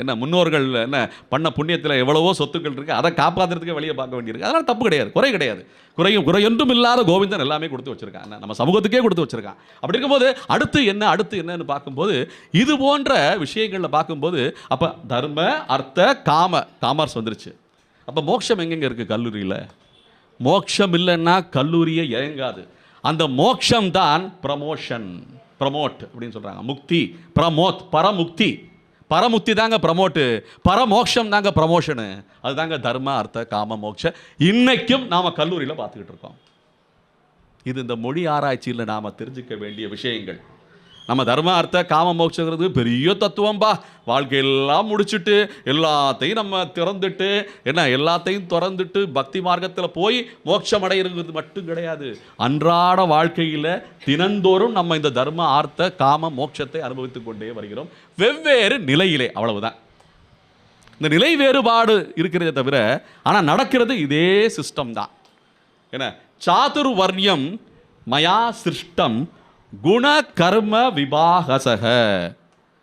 என்ன முன்னோர்கள் என்ன பண்ண புண்ணியத்தில் எவ்வளவோ சொத்துக்கள் இருக்குது, அதை காப்பாற்றுறதுக்கு வழியை பார்க்க வேண்டியிருக்கு. அதனால் தப்பு கிடையாது, குறை கிடையாது. குறையொன்றும் இல்லாத கோவிந்தன் எல்லாமே கொடுத்து வச்சிருக்கான், நம்ம சமூகத்துக்கே கொடுத்து வச்சிருக்கான். அப்படி இருக்கும்போது அடுத்து என்னன்னு பார்க்கும்போது, இது போன்ற விஷயங்களில் பார்க்கும்போது அப்போ தர்ம அர்த்த காமர்ஸ் வந்துருச்சு. அப்போ மோட்சம் எங்கெங்கே இருக்குது? கல்லூரியில். மோட்சம் இல்லைன்னா கல்லூரியே இயங்காது. அந்த மோட்சம் தான் ப்ரமோட் அப்படின்னு சொல்கிறாங்க. முக்தி, பரமுக்தி தாங்க ப்ரமோட்டு, பரமோக்ஷம் தாங்க ப்ரமோஷனு. அதுதாங்க தர்ம அர்த்த காம மோட்ச. இன்னைக்கும் நாம் கல்லூரியில் பார்த்துக்கிட்டு இருக்கோம். இது இந்த மொழி ஆராய்ச்சியில் நாம் தெரிஞ்சுக்க வேண்டிய விஷயங்கள். நம்ம தர்ம அர்த்த காம மோட்சங்கிறது பெரிய தத்துவம்பா. வாழ்க்கையெல்லாம் முடிச்சுட்டு எல்லாத்தையும் நம்ம எல்லாத்தையும் திறந்துட்டு பக்தி மார்க்கத்தில் போய் மோட்சம் அடைகிறது மட்டும் கிடையாது. அன்றாட வாழ்க்கையில் தினந்தோறும் நம்ம இந்த தர்ம ஆர்த்த காம மோட்சத்தை அனுபவித்துக் கொண்டே வருகிறோம், வெவ்வேறு நிலையிலே. அவ்வளவுதான். இந்த நிலை வேறுபாடு இருக்கிறதே தவிர ஆனால் நடக்கிறது இதே சிஸ்டம் தான். என்ன, சாதுர்வர்ணியம் மயா சிருஷ்டம் குண கர்ம விபாகசக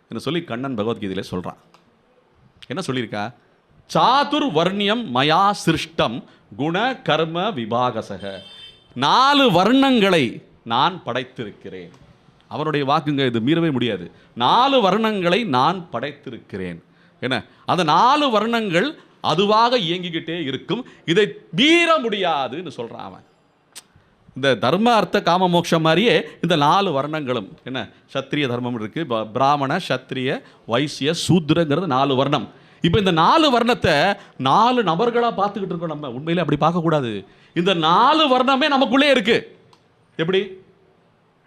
என்று சொல்லி கண்ணன் பகவத்கீதையிலே சொல்றான். என்ன சொல்லியிருக்கா? சாதுர்வர்ணியம் மயா சிருஷ்டம் குண கர்ம விபாகசக. 4 வர்ணங்களை நான் படைத்திருக்கிறேன். அவருடைய வாக்குங்க, இது மீறவே முடியாது. 4 வர்ணங்களை நான் படைத்திருக்கிறேன். என்ன, அந்த 4 வர்ணங்கள் அதுவாக இயங்கிக்கிட்டே இருக்கும், இதை மீற முடியாதுன்னு சொல்றான் அவன். இந்த தர்ம அர்த்த காம மோட்சம் மாதிரியே இந்த 4 வர்ணங்களும், என்ன, சத்திரிய தர்மம் இருக்கு, பிராமண சத்திரிய வைசிய சூத்ரங்கிறது 4 வர்ணம். இப்போ இந்த 4 வர்ணத்தை 4 நபர்களாக பார்த்துக்கிட்டு இருக்கோம். நம்ம உண்மையிலே அப்படி பார்க்கக்கூடாது. இந்த 4 வர்ணமே நமக்குள்ளே இருக்கு. எப்படி?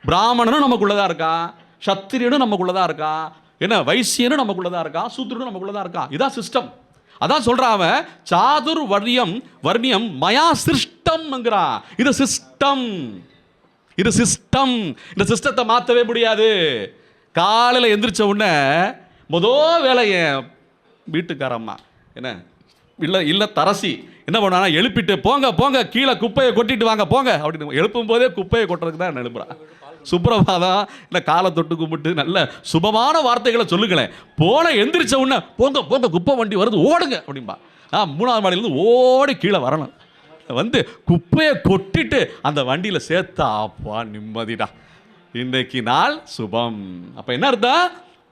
பிராமணனும் நமக்குள்ளதான் இருக்கான், சத்திரியனும் நமக்குள்ளதான் இருக்கான், என்ன, வைசியனும் நமக்குள்ளதான் இருக்கான், சூத்ரனும் நமக்குள்ளதான் இருக்கான். இதான் சிஸ்டம். அதான் சொல்றான் அவன், சாதுர் வர்ணியம் மயா சிருஷ்டம்ங்கிறான். இது சிஸ்டம். இந்த சிஸ்டத்தை மாற்றவே முடியாது. காலையில் எந்திரிச்ச உடனே முதல் வேலை என் வீட்டுக்காரம்மா என்ன இல்லை தரசி என்ன பண்ணா, எழுப்பிட்டு போங்க கீழே குப்பையை கொட்டிட்டு வாங்க போங்க அப்படின்னு எழுப்பும் போதே குப்பையை கொட்டுறதுக்கு தான் எழுப்புறான். சுப்பிரபாதம் இல்லை காலை தொட்டு கும்பிட்டு நல்ல சுபமான வார்த்தைகளை சொல்லுங்களேன். எந்திரிச்ச உடனே போங்க குப்பை வண்டி வருது ஓடுங்க அப்படின்பா. 3வது மாடியிலேருந்து ஓடி கீழே வரணும், வந்து குப்பையை கொட்டிட்டு அந்த வண்டியில் சேர்த்தா அப்பா நிம்மதிடா, இன்னைக்கு நாள் சுபம். அப்போ என்ன அர்த்தம்?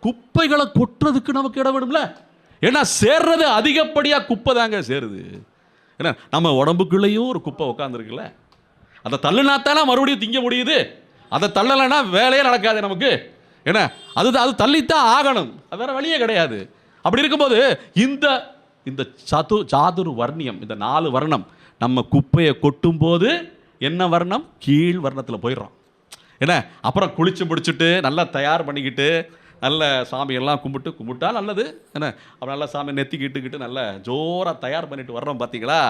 குப்பைகளை கொட்டுறதுக்கு நமக்கு இடம் வேணும்ல. ஏன்னா சேர்றது அதிகப்படியாக குப்பை தாங்க சேருது. ஏன்னா நம்ம உடம்புக்குள்ளேயும் ஒரு குப்பை உட்காந்துருக்குல்ல, அதை தள்ளுனாத்தானே மறுபடியும் திங்க முடியுது. அதை தள்ளலைன்னா வேலையே நடக்காது நமக்கு. ஏன்னா அது தள்ளித்தான் ஆகணும், அது வேற வழியே கிடையாது. அப்படி இருக்கும்போது இந்த சாதுர் வர்ணியம், இந்த 4 வர்ணம் நம்ம குப்பையை கொட்டும் போது என்ன வர்ணம்? கீழ் வர்ணத்தில் போயிடுறோம். என்ன, அப்புறம் குளிச்சு முடிச்சுட்டு நல்லா தயார் பண்ணிக்கிட்டு நல்ல சாமியெல்லாம் கும்பிட்டா நல்லது. என்ன, அப்புறம் நல்லா சாமி நெத்திக்கிட்டுக்கிட்டு நல்லா ஜோராக தயார் பண்ணிட்டு வர்றோம் பார்த்தீங்களா,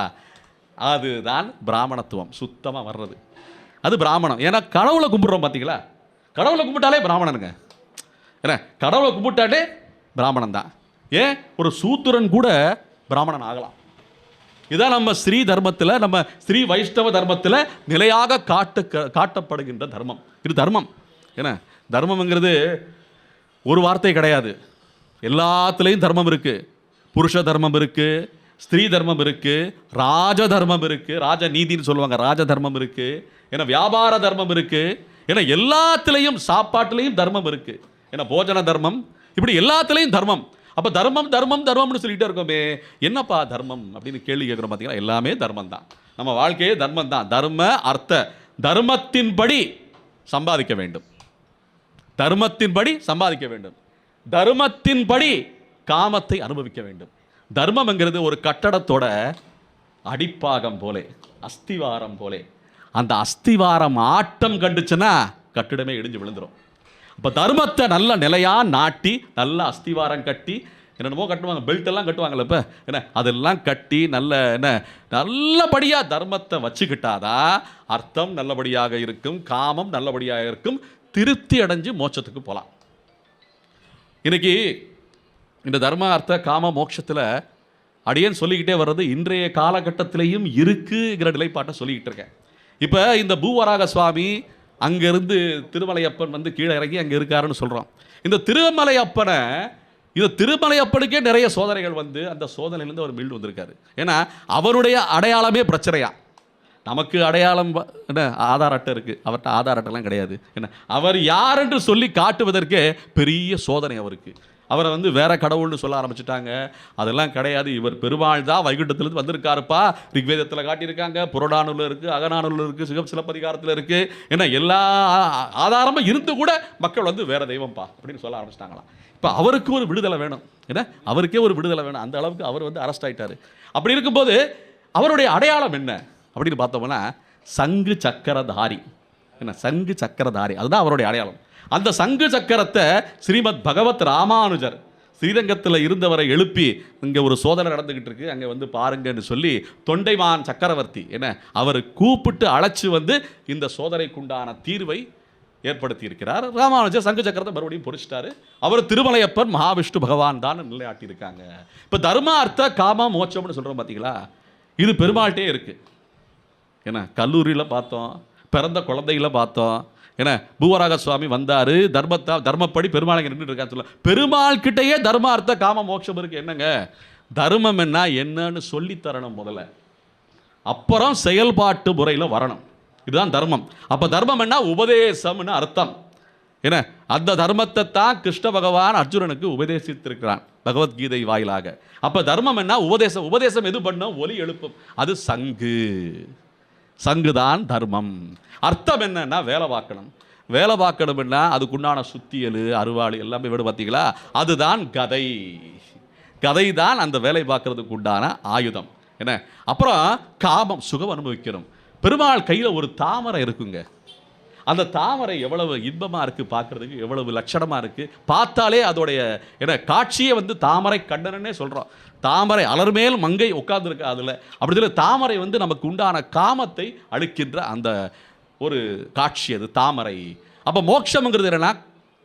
அதுதான் பிராமணத்துவம் சுத்தமாக வர்றது. அது பிராமணம். ஏன்னா கடவுளை கும்பிட்றோம் பார்த்தீங்களா, கடவுளை கும்பிட்டாலே பிராமணனுங்க. ஏன்னா கடவுளை கும்பிட்டாலே பிராமணன் தான். ஏன் ஒரு சூத்திரன் கூட பிராமணன் ஆகலாம். இதான் நம்ம ஸ்ரீ தர்மத்தில், நம்ம ஸ்ரீ வைஷ்ணவ தர்மத்தில் நிலையாக காட்டப்படுகின்ற தர்மம். இது தர்மம். ஏன்னா தர்மம்ங்கிறது ஒரு வார்த்தை கிடையாது. எல்லாத்துலேயும் தர்மம் இருக்கு. புருஷ தர்மம் இருக்கு, ஸ்திரீ தர்மம் இருக்கு, ராஜ தர்மம் இருக்கு, ராஜ நீதினு சொல்லுவாங்க, ராஜ தர்மம் இருக்கு, ஏன்னா வியாபார தர்மம் இருக்கு, ஏன்னா எல்லாத்துலேயும் சாப்பாட்டுலேயும் தர்மம் இருக்கு, ஏன்னா போஜன தர்மம், இப்படி எல்லாத்துலேயும் தர்மம். அப்போ தர்மம் தர்மம் தர்மம்னு சொல்லிட்டே இருக்கோமே, என்னப்பா தர்மம் அப்படின்னு கேள்வி கேட்குறோம். பார்த்தீங்கன்னா எல்லாமே தர்மம் தான். நம்ம வாழ்க்கையே தர்மம் தான். தர்ம அர்த்த தர்மத்தின்படி சம்பாதிக்க வேண்டும், தர்மத்தின்படி சம்பாதிக்க வேண்டும், தர்மத்தின்படி காமத்தை அனுபவிக்க வேண்டும். தர்மம்ங்கிறது ஒரு கட்டடத்தோட அடிப்பாகம் போலே, அஸ்திவாரம் போலே. அந்த அஸ்திவாரம் ஆட்டம் கண்டுச்சுன்னா கட்டிடமே இடிஞ்சு விழுந்துடும். இப்போ தர்மத்தை நல்ல நிலையா நாட்டி, நல்ல அஸ்திவாரம் கட்டி, என்னென்னமோ கட்டுவாங்க, பெல்ட் எல்லாம் கட்டுவாங்கல்ல இப்போ, என்ன அதெல்லாம் கட்டி நல்ல என்ன நல்லபடியாக தர்மத்தை வச்சுக்கிட்டாதான் அர்த்தம் நல்லபடியாக இருக்கும், காமம் நல்லபடியாக இருக்கும், திருப்தி அடைஞ்சு மோட்சத்துக்கு போகலாம். இன்னைக்கு இந்த தர்ம அர்த்த காம மோட்சத்தில் அடியேன் சொல்லிக்கிட்டே வர்றது இன்றைய காலகட்டத்திலையும் இருக்குங்கிற நிலைப்பாட்டை சொல்லிக்கிட்டு இருக்கேன். இப்போ இந்த பூவராக சுவாமி அங்கேருந்து திருமலையப்பன் வந்து கீழே இறங்கி அங்கே இருக்காருன்னு சொல்கிறோம். இந்த திருமலையப்பனுக்கே நிறைய சோதனைகள் வந்து அந்த சோதனையிலேருந்து அவர் மீண்டு வந்திருக்காரு. ஏன்னா அவருடைய அடையாளமே பிரச்சனையா. நமக்கு அடையாளம் என்ன ஆதார் அட்டை இருக்குது, அவர்கிட்ட ஆதார் அட்டைலாம் கிடையாது. என்ன அவர் யார் என்று சொல்லி காட்டுவதற்கே பெரிய சோதனை அவருக்கு. அவரை வந்து வேற கடவுள்னு சொல்ல ஆரம்பிச்சுட்டாங்க. அதெல்லாம் கிடையாது, இவர் பெருமாள் தான் வைகுண்டத்திலிருந்து வந்திருக்காருப்பா. ரிக்வேதத்தில் காட்டியிருக்காங்க, புறநானூரில் இருக்குது, அகநானூரில் இருக்குது, சிலப்பதிகாரத்தில் இருக்குது. ஏன்னா எல்லா ஆதாரமும் இருந்து கூட மக்கள் வந்து வேற தெய்வம்ப்பா அப்படின்னு சொல்ல ஆரம்பிச்சிட்டாங்களாம். இப்போ அவருக்கு ஒரு விடுதலை வேணும், ஏன்னா அவருக்கே ஒரு விடுதலை வேணும். அந்த அளவுக்கு அவர் வந்து அரெஸ்ட் ஆகிட்டார். அப்படி இருக்கும்போது அவருடைய அடையாளம் என்ன அப்படின்னு பார்த்தோம்னா சங்கு சக்கரதாரி. என்ன சங்கு சக்கரதாரி, அதுதான் அவருடைய அடையாளம். அந்த சங்கு சக்கரத்தை ஸ்ரீமத் பகவத் ராமானுஜர் ஸ்ரீரங்கத்தில் இருந்தவரை எழுப்பி இங்கே ஒரு சோதனை நடந்துக்கிட்டு இருக்கு, அங்கே வந்து பாருங்கன்னு சொல்லி தொண்டைமான் சக்கரவர்த்தி என்ன அவர் கூப்பிட்டு அழைச்சி வந்து இந்த சோதனைக்குண்டான தீர்வை ஏற்படுத்தி இருக்கிறார். ராமானுஜர் சங்கு சக்கரத்தை மறுபடியும் பொறிச்சிட்டாரு. அவர் திருமலையப்பன் மகாவிஷ்ணு பகவான் தான் நிலையாட்டியிருக்காங்க. இப்போ தர்ம அர்த்த காம மோட்சம்னு சொல்கிறோம் பார்த்தீங்களா, இது பெருமாள்கிட்டே இருக்குது. ஏன்னா கல்லூரியில் பார்த்தோம், பிறந்த குழந்தைகளை பார்த்தோம். ஏன்னா பூவராக சுவாமி வந்தார், தர்மப்படி பெருமாள் நின்றுட்டு இருக்கான்னு சொல்ல, பெருமாள் கிட்டையே தர்ம அர்த்த காம மோட்சம் இருக்கு. என்னங்க தர்மம் என்னன்னு சொல்லி தரணும் முதல்ல, அப்புறம் செயல்பாட்டு முறையில் வரணும். இதுதான் தர்மம். அப்போ தர்மம் என்ன உபதேசம்னு அர்த்தம். ஏன்னா அந்த தர்மத்தை தான் கிருஷ்ண பகவான் அர்ஜுனனுக்கு உபதேசித்திருக்கிறான் பகவத்கீதை வாயிலாக. அப்போ தர்மம் என்ன உபதேசம். உபதேசம் எது பண்ணும், ஒலி எழுப்பும், அது சங்கு. சங்குதான் தர்மம். அர்த்தம் என்னன்னா வேலை பார்க்கணும். வேலை பார்க்கணும்னா அதுக்குண்டான சுத்தியல் அருவாள் எல்லாமே விட பார்த்தீங்களா, அதுதான் கதை. கதை தான் அந்த வேலை பார்க்கறதுக்கு உண்டான ஆயுதம். என்ன அப்புறம் காமம், சுகம் அனுபவிக்கணும். பெருமாள் கையில் ஒரு தாமரை இருக்குங்க. அந்த தாமரை எவ்வளவு இன்பமாக இருக்குது பார்க்குறதுக்கு, எவ்வளவு லட்சணமாக இருக்குது. பார்த்தாலே அதோடைய என்ன காட்சியே வந்து தாமரை கண்டனன்னே சொல்கிறோம். தாமரை அலர்மேல் மங்கை உட்கார்ந்துருக்கு அதில். அப்படி இல்லை, தாமரை வந்து நமக்கு உண்டான காமத்தை அளிக்கின்ற அந்த ஒரு காட்சி, அது தாமரை. அப்போ மோட்சம்ங்கிறது என்னன்னா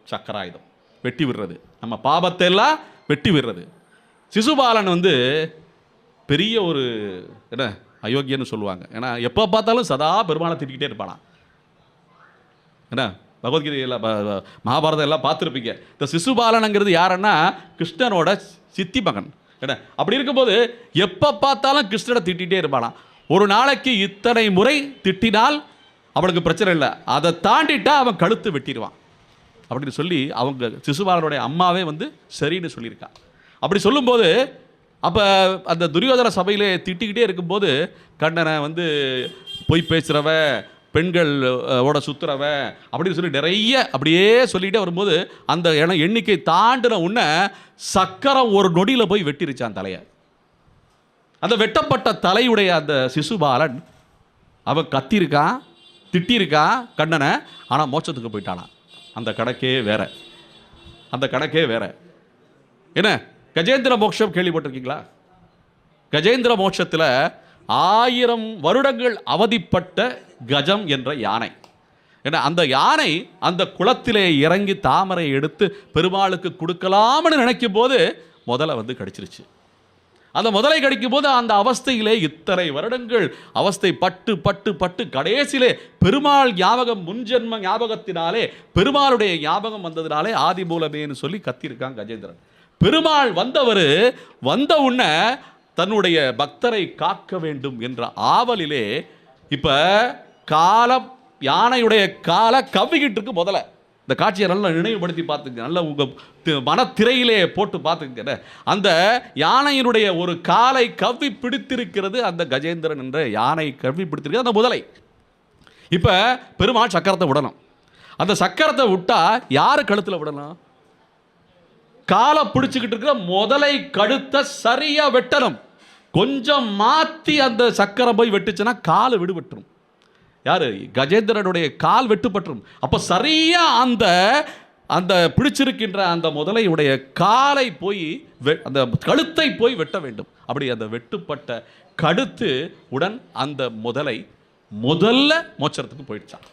சக்கராயுதம், வெட்டி விடுறது, நம்ம பாபத்தை எல்லாம் வெட்டி விடுறது. சிசுபாலன் வந்து பெரிய ஒரு என்ன அயோக்கியன்னு சொல்லுவாங்க. ஏன்னா எப்போ பார்த்தாலும் சதா பெருமாளை திட்டிக்கிட்டே இருப்பானா. என்ன பகவத்கீதையில் மகாபாரதம் எல்லாம் பார்த்துருப்பீங்க. இந்த சிசுபாலனுங்கிறது யாருன்னா கிருஷ்ணனோட சித்தி மகன். என்ன அப்படி இருக்கும்போது எப்போ பார்த்தாலும் கிருஷ்ணனை திட்டிகிட்டே இருப்பானா. ஒரு நாளைக்கு இத்தனை முறை திட்டினால் அவனுக்கு பிரச்சனை இல்லை, அதை தாண்டிட்டா அவன் கழுத்து வெட்டிடுவான் அப்படின்னு சொல்லி அவங்க சிசுபாலனுடைய அம்மாவே வந்து சரின்னு சொல்லியிருக்கான். அப்படி சொல்லும்போது அப்போ அந்த துரியோதன சபையிலே திட்டிக்கிட்டே இருக்கும்போது கண்ணனை வந்து பொய் பேசுகிறவன், பெண்களோட சுற்றுறவன் அப்படின்னு சொல்லி நிறைய அப்படியே சொல்லிகிட்டே வரும்போது அந்த எண்ணிக்கை தாண்டின உடனே சக்கரம் ஒரு நொடியில் போய் வெட்டிருச்சான் தலையை. அந்த வெட்டப்பட்ட தலையுடைய அந்த சிசுபாலன் அவன் கத்திருக்கான், திட்டிருக்கான் கண்ணனை, ஆனால் மோட்சத்துக்கு போயிட்டானான். அந்த கணக்கே வேற, அந்த கணக்கே வேற. என்ன கஜேந்திர மோட்சம் கேள்விப்பட்டிருக்கீங்களா? கஜேந்திர மோட்சத்தில் 1000 வருடங்கள் அவதிப்பட்ட கஜம் என்ற யானை. ஏன்னா அந்த யானை அந்த குளத்திலே இறங்கி தாமரை எடுத்து பெருமாளுக்கு கொடுக்கலாம்னு நினைக்கும் போது முதல்ல வந்து கடிச்சிருச்சு. அந்த முதலை கடிக்கும் போது அந்த அவஸ்தையிலே இத்தனை வருடங்கள் அவஸ்தை பட்டு பட்டு பட்டு கடைசியிலே பெருமாள் ஞாபகம், முன்ஜென்ம ஞாபகத்தினாலே, பெருமாளுடைய ஞாபகம் வந்ததினாலே ஆதிமூலமேன்னு சொல்லி கத்திருக்காங்க கஜேந்திரன். பெருமாள் வந்த உடனே தன்னுடைய பக்தரை காக்க வேண்டும் என்ற ஆவலிலே இப்ப யானையுடைய காலை கவ்விக்கிட்டு இருக்கு முதல்ல. இந்த காட்சியை நல்லா நினைவுபடுத்தி பார்த்துங்க, நல்ல உங்கள் மனத்திரையிலே போட்டு பார்த்துங்க. அந்த யானையினுடைய ஒரு காலை கவ்வி பிடித்திருக்கிறது அந்த கஜேந்திரன் என்ற யானை கவ்வி பிடித்திருக்கிறது அந்த முதலை. இப்போ பெருமாள் சக்கரத்தை விடணும். அந்த சக்கரத்தை விட்டா யாரு கழுத்தில் விடணும்? காலை பிடிச்சிக்கிட்டு இருக்கிற முதலை கழுத்தை சரியா வெட்டணும். கொஞ்சம் மாற்றி அந்த சக்கரம் போய் வெட்டுச்சுன்னா கால் விடுபட்டுரும். யாரு? கஜேந்திரனுடைய கால் வெட்டுப்பட்டுரும். அப்போ சரியா அந்த அந்த பிடிச்சிருக்கின்ற அந்த முதலையுடைய காலை போய் அந்த கழுத்தை போய் வெட்ட வேண்டும். அப்படி அந்த வெட்டுப்பட்ட கழுத்து உடன் அந்த முதலை முதல்ல மோட்சத்துக்கு போயிடுச்சான்.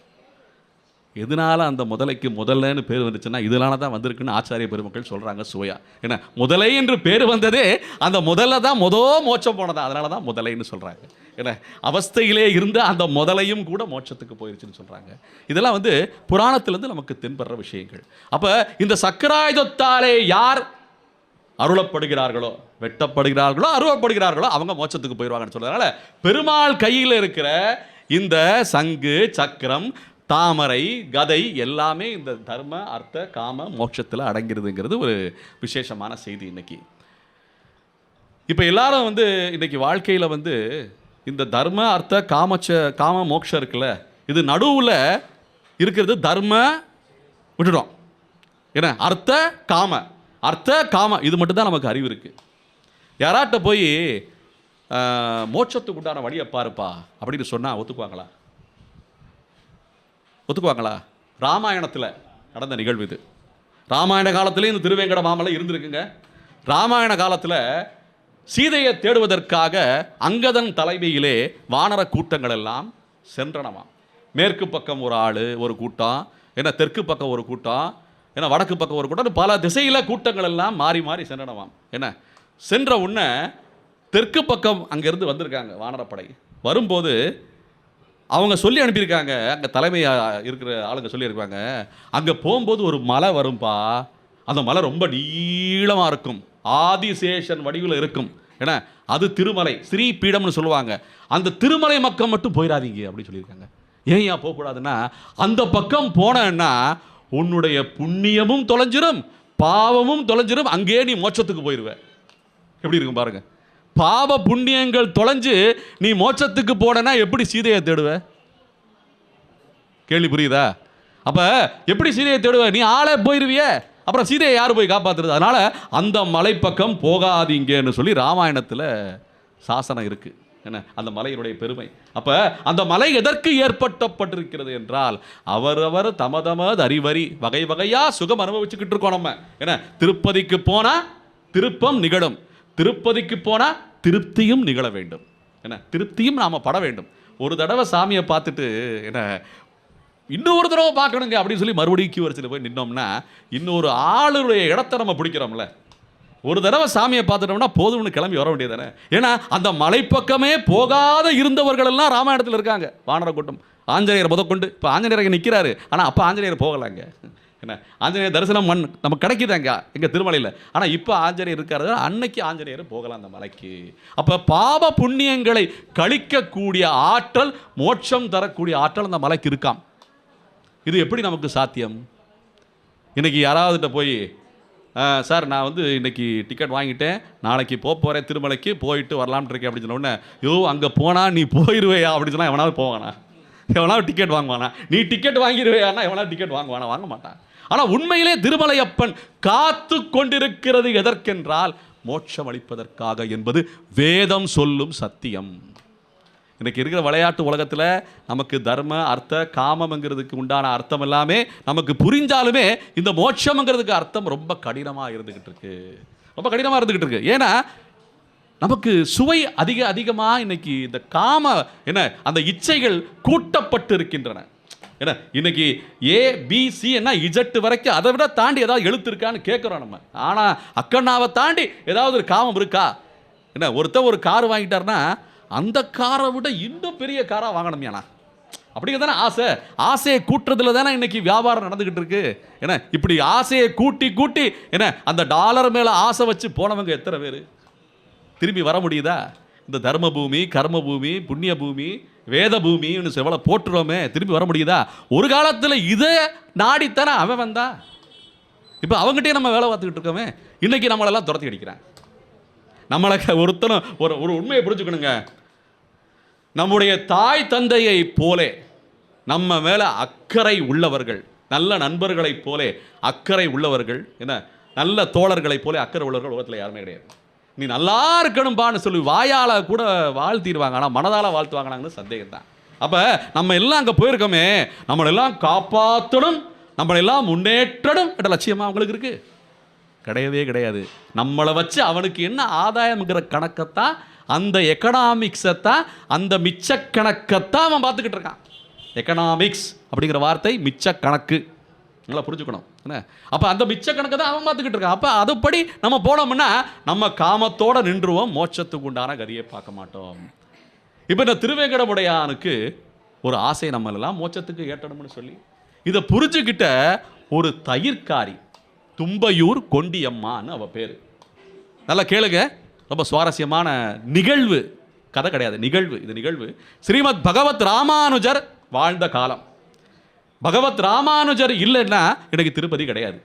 எதனால அந்த முதலைக்கு முதல்லன்னு பேர் வந்துச்சுன்னா இதனால தான் வந்திருக்குன்னு ஆச்சாரிய பெருமக்கள் சொல்றாங்க சுவையா. ஏன்னா முதலை என்று பேர் வந்ததே அந்த முதல்ல தான் மோட்சம் போனதா, அதனால தான் முதலைன்னு சொல்றாங்க. ஏன்னா அவஸ்தையிலே இருந்த அந்த முதலையும் கூட மோட்சத்துக்கு போயிருச்சுன்னு சொல்றாங்க. இதெல்லாம் புராணத்திலிருந்து நமக்கு தென்படுற விஷயங்கள். அப்ப இந்த சக்கராயுதத்தாலே யார் அருளப்படுகிறார்களோ, வெட்டப்படுகிறார்களோ, அருளப்படுகிறார்களோ அவங்க மோட்சத்துக்கு போயிடுவாங்கன்னு சொல்றதுனால பெருமாள் கையில் இருக்கிற இந்த சங்கு, சக்கரம், தாமரை, கதை எல்லாமே இந்த தர்ம, அர்த்த, காம, மோட்சத்தில் அடங்கிறதுங்கிறது ஒரு விசேஷமான செய்தி இன்னைக்கு. இப்போ எல்லாரும் இன்னைக்கு வாழ்க்கையில் இந்த தர்ம, அர்த்த, காம, மோட்சம் இருக்குல்ல, இது நடுவில் இருக்கிறது தர்ம விட்டுடும். ஏன்னா அர்த்த காம இது மட்டும்தான் நமக்கு அறிவு இருக்கு. யாராட்ட போய் மோட்சத்துக்கு உண்டான வழியை பாருப்பா அப்படின்னு சொன்னால் ஒத்துக்குவாங்களா? ராமாயணத்தில் நடந்த நிகழ்வு இது. ராமாயண காலத்திலேயும் இந்த திருவேங்கட மாமலை இருந்திருக்குங்க. ராமாயண காலத்தில் சீதையை தேடுவதற்காக அங்கதன் தலைமையிலே வானர கூட்டங்கள் எல்லாம் சென்றனவாம். மேற்கு பக்கம் ஒரு ஆள் ஒரு கூட்டம், ஏன்னா தெற்கு பக்கம் ஒரு கூட்டம், ஏன்னா வடக்கு பக்கம் ஒரு கூட்டம், பல திசையில் கூட்டங்கள் எல்லாம் மாறி மாறி சென்றனவாம். என்ன சென்ற உடனே தெற்கு பக்கம் அங்கேருந்து வந்திருக்காங்க வானரப்படை. வரும்போது அவங்க சொல்லி அனுப்பியிருக்காங்க, அங்கே தலைமையாக இருக்கிற ஆளுங்க சொல்லியிருக்காங்க, அங்கே போகும்போது ஒரு மலை வரும்பா, அந்த மலை ரொம்ப நீளமாக இருக்கும், ஆதிசேஷன் வடிவில் இருக்கும். ஏன்னா அது திருமலை, ஸ்ரீபீடம்னு சொல்லுவாங்க. அந்த திருமலை பக்கம் மட்டும் போயிடாதீங்க அப்படின்னு சொல்லியிருக்காங்க. ஏன் போகக்கூடாதுன்னா, அந்த பக்கம் போனேன்னா உன்னுடைய புண்ணியமும் தொலைஞ்சிரும், பாவமும் தொலைஞ்சிரும், அங்கேயே நீ மோட்சத்துக்கு போயிடுவேன். எப்படி இருக்கும் பாருங்க. பாவ புண்ணியங்கள் தொலைஞ்சு நீ மோட்சத்துக்கு போனா எப்படி சீதையை தேடுவ? கேள்வி புரியுதா? அப்ப எப்படி சீதையை தேடுவ? நீ ஆளே போயிருவிய, அப்புறம் சீதையை யாரு போய் காப்பாத்துறது? அதனால அந்த மலை பக்கம் போகாதீங்கன்னு சொல்லி ராமாயணத்தில் சாசனம் இருக்கு. என்ன அந்த மலையினுடைய பெருமை. அப்ப அந்த மலை எதற்கு ஏற்பட்டப்பட்டிருக்கிறது என்றால், அவரவர் தமதமது அறிவறி வகை வகையா சுகம் அனுபவிச்சுக்கிட்டு இருக்கோம் நம்ம. என்ன திருப்பதிக்கு போனா திருப்பம் நிகழும், திருப்பதிக்கு போனால் திருப்தியும் நிகழ வேண்டும். என்ன திருப்தியும் நாம் பட வேண்டும். ஒரு தடவை சாமியை பார்த்துட்டு என்ன இன்னொரு தடவை பார்க்கணுங்க அப்படின்னு சொல்லி மறுபடியும் கியூ வரிசையில் போய் நின்னோம்னா இன்னொரு ஆளுடைய இடத்த நம்ம பிடிக்கிறோம்ல. ஒரு தடவை சாமியை பார்த்துட்டோம்னா போதும்னு கிளம்பி வர வேண்டியதானே. ஏன்னா அந்த மலைப்பக்கமே போகாத இருந்தவர்கள் எல்லாம் ராமாயணத்தில் இருக்காங்க. வானர கூட்டம் ஆஞ்சநேயர் முதற்கொண்டு. இப்போ ஆஞ்சநேயர் நிற்கிறாரு, ஆனால் அப்போ ஆஞ்சநேயர் போகலாங்க. என்ன ஆஞ்சநேயர் தரிசனம் நமக்கு கிடைக்குதாங்க எங்கள் திருமலையில். ஆனால் இப்போ ஆஞ்சநேயர் இருக்காரு, அன்னைக்கு ஆஞ்சநேயர் போகலாம் அந்த மலைக்கு. அப்போ பாவ புண்ணியங்களை கழிக்கக்கூடிய ஆற்றல், மோட்சம் தரக்கூடிய ஆற்றல் அந்த மலைக்கு இருக்காம். இது எப்படி நமக்கு சாத்தியம்? இன்னைக்கு யாராவதுகிட்ட போய், சார் நான் இன்னைக்கு டிக்கெட் வாங்கிட்டேன், நாளைக்கு போகிறேன் திருமலைக்கு, போயிட்டு வரலாம்னு இருக்கேன் அப்படின்னு சொன்ன உடனே, யோ அங்கே போனால் நீ போயிடுவேயா அப்படின்னு சொன்னால் எவனாவது போவானா? எவனாவது டிக்கெட் வாங்குவானா? நீ டிக்கெட் வாங்கிடுவேயானா எவனாவது டிக்கெட் வாங்குவானா? வாங்க மாட்டான். ஆனால் உண்மையிலே திருமலையப்பன் காத்து கொண்டிருக்கிறது எதற்கென்றால் மோட்சம் அளிப்பதற்காக என்பது வேதம் சொல்லும் சத்தியம். இன்னைக்கு இருக்கிற விளையாட்டு உலகத்தில் நமக்கு தர்ம, அர்த்த, காமம்ங்கிறதுக்கு உண்டான அர்த்தம் எல்லாமே நமக்கு புரிஞ்சாலுமே இந்த மோட்சம்ங்கிறதுக்கு அர்த்தம் ரொம்ப கடினமாக இருந்துகிட்டு இருக்கு. ஏன்னா நமக்கு சுவை அதிகமாக இன்னைக்கு இந்த காம என்ன அந்த இச்சைகள் கூட்டப்பட்டு இருக்கின்றன. ஏன்னா இன்னைக்கு ABC என்ன இஜட்டு வரைக்கும் அதை விட தாண்டி ஏதாவது எழுத்து இருக்கான்னு கேட்குறோம் நம்ம. ஆனால் அக்கண்ணாவை தாண்டி ஏதாவது ஒரு காமம் இருக்கா? என்ன ஒருத்தர் ஒரு கார் வாங்கிட்டாருன்னா அந்த காரை விட இன்னும் பெரிய காராக வாங்கணும்யாண்ணா. அப்படிங்க தானே ஆசை. ஆசையை கூட்டுறதுல தானே இன்னைக்கு வியாபாரம் நடந்துகிட்டு இருக்கு. என்ன இப்படி ஆசையை கூட்டி கூட்டி என்ன அந்த டாலர் மேலே ஆசை வச்சு போனவங்க எத்தனை பேர் திரும்பி வர முடியுதா? இந்த தர்ம பூமி, கர்ம பூமி, புண்ணிய பூமி, வேத பூமின்னு எவ்வளோ போட்டுருவோமே, திரும்பி வர முடியுதா? ஒரு காலத்தில் இதை நாடித்தானே அவன் வந்தா. இப்போ அவங்ககிட்டயே நம்ம வேலை பார்த்துக்கிட்டு இருக்கோமே. இன்னைக்கு நம்மளெல்லாம் துரத்தி அடிக்கிறான். நம்மளை ஒருத்தனும் ஒரு உண்மையை புரிஞ்சுக்கணுங்க. நம்முடைய தாய் தந்தையை போலே நம்ம மேலே அக்கறை உள்ளவர்கள், நல்ல நண்பர்களைப் போலே அக்கறை உள்ளவர்கள், என்ன நல்ல தோழர்களைப் போலே அக்கறை உள்ளவர்கள் உலகத்தில் யாருமே கிடையாது. நீ நல்லா இருக்கணும்பான்னு சொல்லி வாயால் கூட வாழ்த்திடுவாங்க, ஆனால் மனதால் வாழ்த்துவாங்கன்னு சந்தேகம் தான். அப்போ நம்ம எல்லாம் அங்கே போயிருக்கோமே, நம்மளெல்லாம் காப்பாற்றணும், நம்மளெல்லாம் முன்னேற்றணும் என்ற லட்சியமாக அவங்களுக்கு இருக்குது? கிடையவே கிடையாது. நம்மளை வச்சு அவனுக்கு என்ன ஆதாயம்ங்கிற கணக்கைத்தான், அந்த எக்கனாமிக்ஸை தான், அந்த மிச்ச கணக்கைத்தான் அவன் பார்த்துக்கிட்டு இருக்கான். எக்கனாமிக்ஸ் அப்படிங்கிற வார்த்தை மிச்ச கணக்கு, நல்லா புரிஞ்சுக்கணும் என்ன. அப்போ அந்த மிச்ச கணக்கை தான் அவன் பார்த்துக்கிட்டு இருக்கான். அப்போ அதுபடி நம்ம போனோம்னா நம்ம காமத்தோடு நின்றுவோம், மோட்சத்துக்கு உண்டான கதியை பார்க்க மாட்டோம். இப்போ இந்த திருவேங்கடமுடையானுக்கு ஒரு ஆசை, நம்மளெல்லாம் மோட்சத்துக்கு ஏற்றணும்னு சொல்லி இதை புரிஞ்சுக்கிட்ட ஒரு தயிர்காரி தும்பையூர் கொண்டியம்மான்னு அவ பேர். நல்லா கேளுங்க, ரொம்ப சுவாரஸ்யமான நிகழ்வு, கதை கிடையாது, நிகழ்வு. இது நிகழ்வு ஸ்ரீமத் பகவத் ராமானுஜர் வாழ்ந்த காலம். பகவத் ராமானுஜர் இல்லைன்னா எனக்கு திருப்பதி கிடையாது.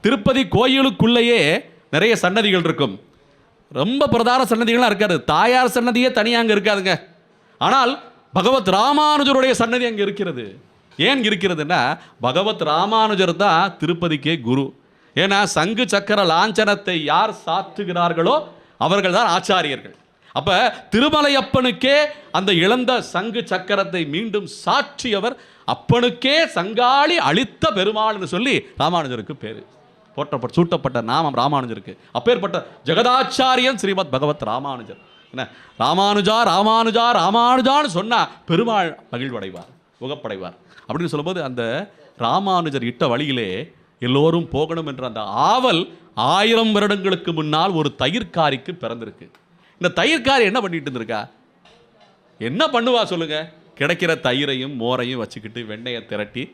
திருப்பதி கோயிலுக்குள்ளேயே நிறைய சன்னதிகள் இருக்கும், ரொம்ப பிரதான சன்னதிகள்லாம் இருக்காது. தாயார் சன்னதியே தனியாக அங்கே இருக்காதுங்க. ஆனால் பகவத் ராமானுஜருடைய சன்னதி அங்கே இருக்கிறது. ஏன் இருக்கிறதுன்னா பகவத் ராமானுஜர் தான் திருப்பதிக்கே குரு. ஏன்னா சங்கு சக்கர லாஞ்சனத்தை யார் சாத்துகிறார்களோ அவர்கள் தான் ஆச்சாரியர்கள். அப்ப திருமலையப்பனுக்கே அந்த இழந்த சங்கு சக்கரத்தை மீண்டும் சாட்சியவர், அப்பனுக்கே சங்காளி அளித்த பெருமாள்னு சொல்லி ராமானுஜருக்கு பேரு போற்றப்பட்ட சூட்டப்பட்ட நாமம் ராமானுஜருக்கு. அப்பேற்பட்ட ஜெகதாச்சாரியன் ஸ்ரீமத் பகவத் ராமானுஜர். என்ன ராமானுஜா ராமானுஜா ராமானுஜான்னு சொன்னா பெருமாள் மகிழ்வடைவார், உகப்படைவார் அப்படின்னு சொல்லும்போது அந்த ராமானுஜர் இட்ட வழியிலே எல்லோரும் போகணும் என்ற அந்த ஆவல் 1000 வருடங்களுக்கு முன்னால் ஒரு தயிர்காரிக்கு பிறந்திருக்கு. இந்த தயிர்காரி என்ன பண்ணிட்டு இருந்திருக்கா? என்ன பண்ணுவா சொல்லுங்க? கிடைக்கிற தயிரையும் மோரையும் வச்சுக்கிட்டு வெண்ணெயை திரட்டி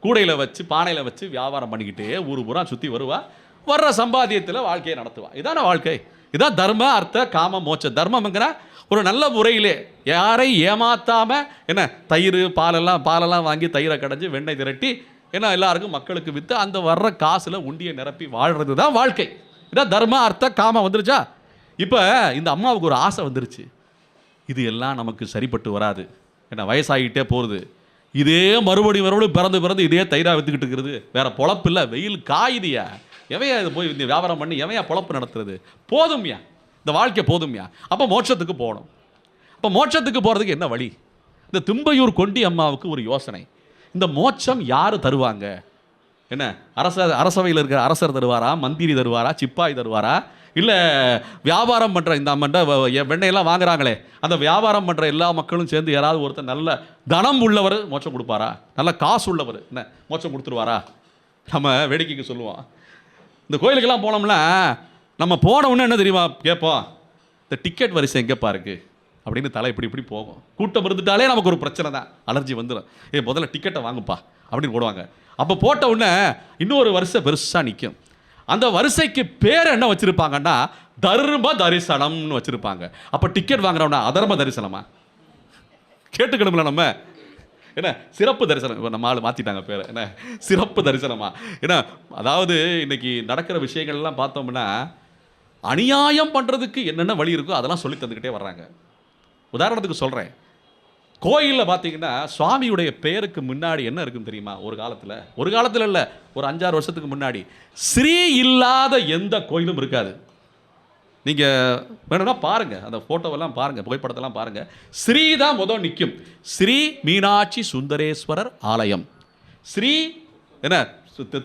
கூடையில் வச்சு பானையில் வச்சு வியாபாரம் பண்ணிக்கிட்டே ஊர் பூரா சுற்றி வருவா. வர்ற சம்பாத்தியத்தில் வாழ்க்கையை நடத்துவா. இதான வாழ்க்கை. இதான் தர்ம அர்த்த காம மோட்ச. தர்மம்ங்கிற ஒரு நல்ல முறையிலே யாரை ஏமாத்தாம என்ன தயிர் பாலெல்லாம் வாங்கி தயிரை கடைஞ்சி வெண்ணெய் திரட்டி ஏன்னா எல்லாருக்கும் மக்களுக்கு விற்று அந்த வர்ற காசில் உண்டியை நிரப்பி வாழ்கிறது தான் வாழ்க்கை. இதான் தர்ம அர்த்த காமம் வந்துருச்சா? இப்போ இந்த அம்மாவுக்கு ஒரு ஆசை வந்துருச்சு, இது எல்லாம் நமக்கு சரிப்பட்டு வராது, ஏன்னா வயசாகிட்டே போகிறது, இதே மறுபடியும் பிறந்து இதே தயிராக விற்றுக்கிட்டு இருக்கிறது, வேற பொழப்பு இல்லை, வெயில் காயுதியா, எவையா இது போய் இந்த வியாபாரம் பண்ணி எவையா பொழப்பு நடத்துறது, போதும்யா இந்த வாழ்க்கை போதும்யா. அப்போ மோட்சத்துக்கு போகணும். அப்போ மோட்சத்துக்கு போகிறதுக்கு என்ன வழி? இந்த தும்பையூர் கொண்டி அம்மாவுக்கு ஒரு யோசனை, இந்த மோட்சம் யார் தருவாங்க? என்ன அரசவையில் இருக்கிற அரசர் தருவாரா, மந்திரி தருவாரா, சிப்பாய் தருவாரா, இல்லை வியாபாரம் பண்ணுற இந்த அம்மன்ட்ட வெண்ணையெல்லாம் வாங்குறாங்களே அந்த வியாபாரம் பண்ணுற எல்லா மக்களும் சேர்ந்து யாராவது ஒருத்தர் நல்ல தனம் உள்ளவர் மோட்சம் கொடுப்பாரா, நல்ல காசு உள்ளவர் என்ன மோட்சம் கொடுத்துருவாரா? நம்ம வேடிக்கைக்கு சொல்லுவோம், இந்த கோயிலுக்கெல்லாம் போனோம்னா நம்ம போன உடனே என்ன தெரியுமா கேட்போம், இந்த டிக்கெட் வரிசை எங்கேப்பா இருக்குது அப்படின்னு தலை இப்படி போகும். கூட்டம் இருந்துட்டாலே நமக்கு ஒரு பிரச்சனை தான், அலர்ஜி வந்துடும். முதல்ல டிக்கெட்டை வாங்குப்பா அப்படின்னு போடுவாங்க. அப்போ போட்ட உடனே இன்னொரு வரிசை பெருசாக நிற்கும். அந்த வரிசைக்கு பேர் என்ன வச்சுருப்பாங்கன்னா தர்ம தரிசனம்னு வச்சுருப்பாங்க. அப்போ டிக்கெட் வாங்குறோம்னா அதர்ம தரிசனமா? கேட்டுக்கணும்ல நம்ம. என்ன சிறப்பு தரிசனம், இப்போ நம்ம ஆள் மாற்றிட்டாங்க பேர், என்ன சிறப்பு தரிசனமா? ஏன்னா அதாவது இன்னைக்கு நடக்கிற விஷயங்கள்லாம் பார்த்தோம்னா அநியாயம் பண்ணுறதுக்கு என்னென்ன வழி இருக்கோ அதெல்லாம் சொல்லி தந்துக்கிட்டே வர்றாங்க. உதாரணத்துக்கு சொல்கிறேன், கோயிலில் பார்த்தீங்கன்னா சுவாமியுடைய பெயருக்கு முன்னாடி என்ன இருக்குன்னு தெரியுமா? ஒரு காலத்தில் இல்லை, ஒரு 5-6 வருஷத்துக்கு முன்னாடி ஸ்ரீ இல்லாத எந்த கோயிலும் இருக்காது. நீங்கள் வேணும்னா பாருங்கள், அந்த ஃபோட்டோவெல்லாம் பாருங்கள், புகைப்படத்தெல்லாம் பாருங்கள். ஸ்ரீ தான் முதல் நிற்கும். ஸ்ரீ மீனாட்சி சுந்தரேஸ்வரர் ஆலயம், ஸ்ரீ என்ன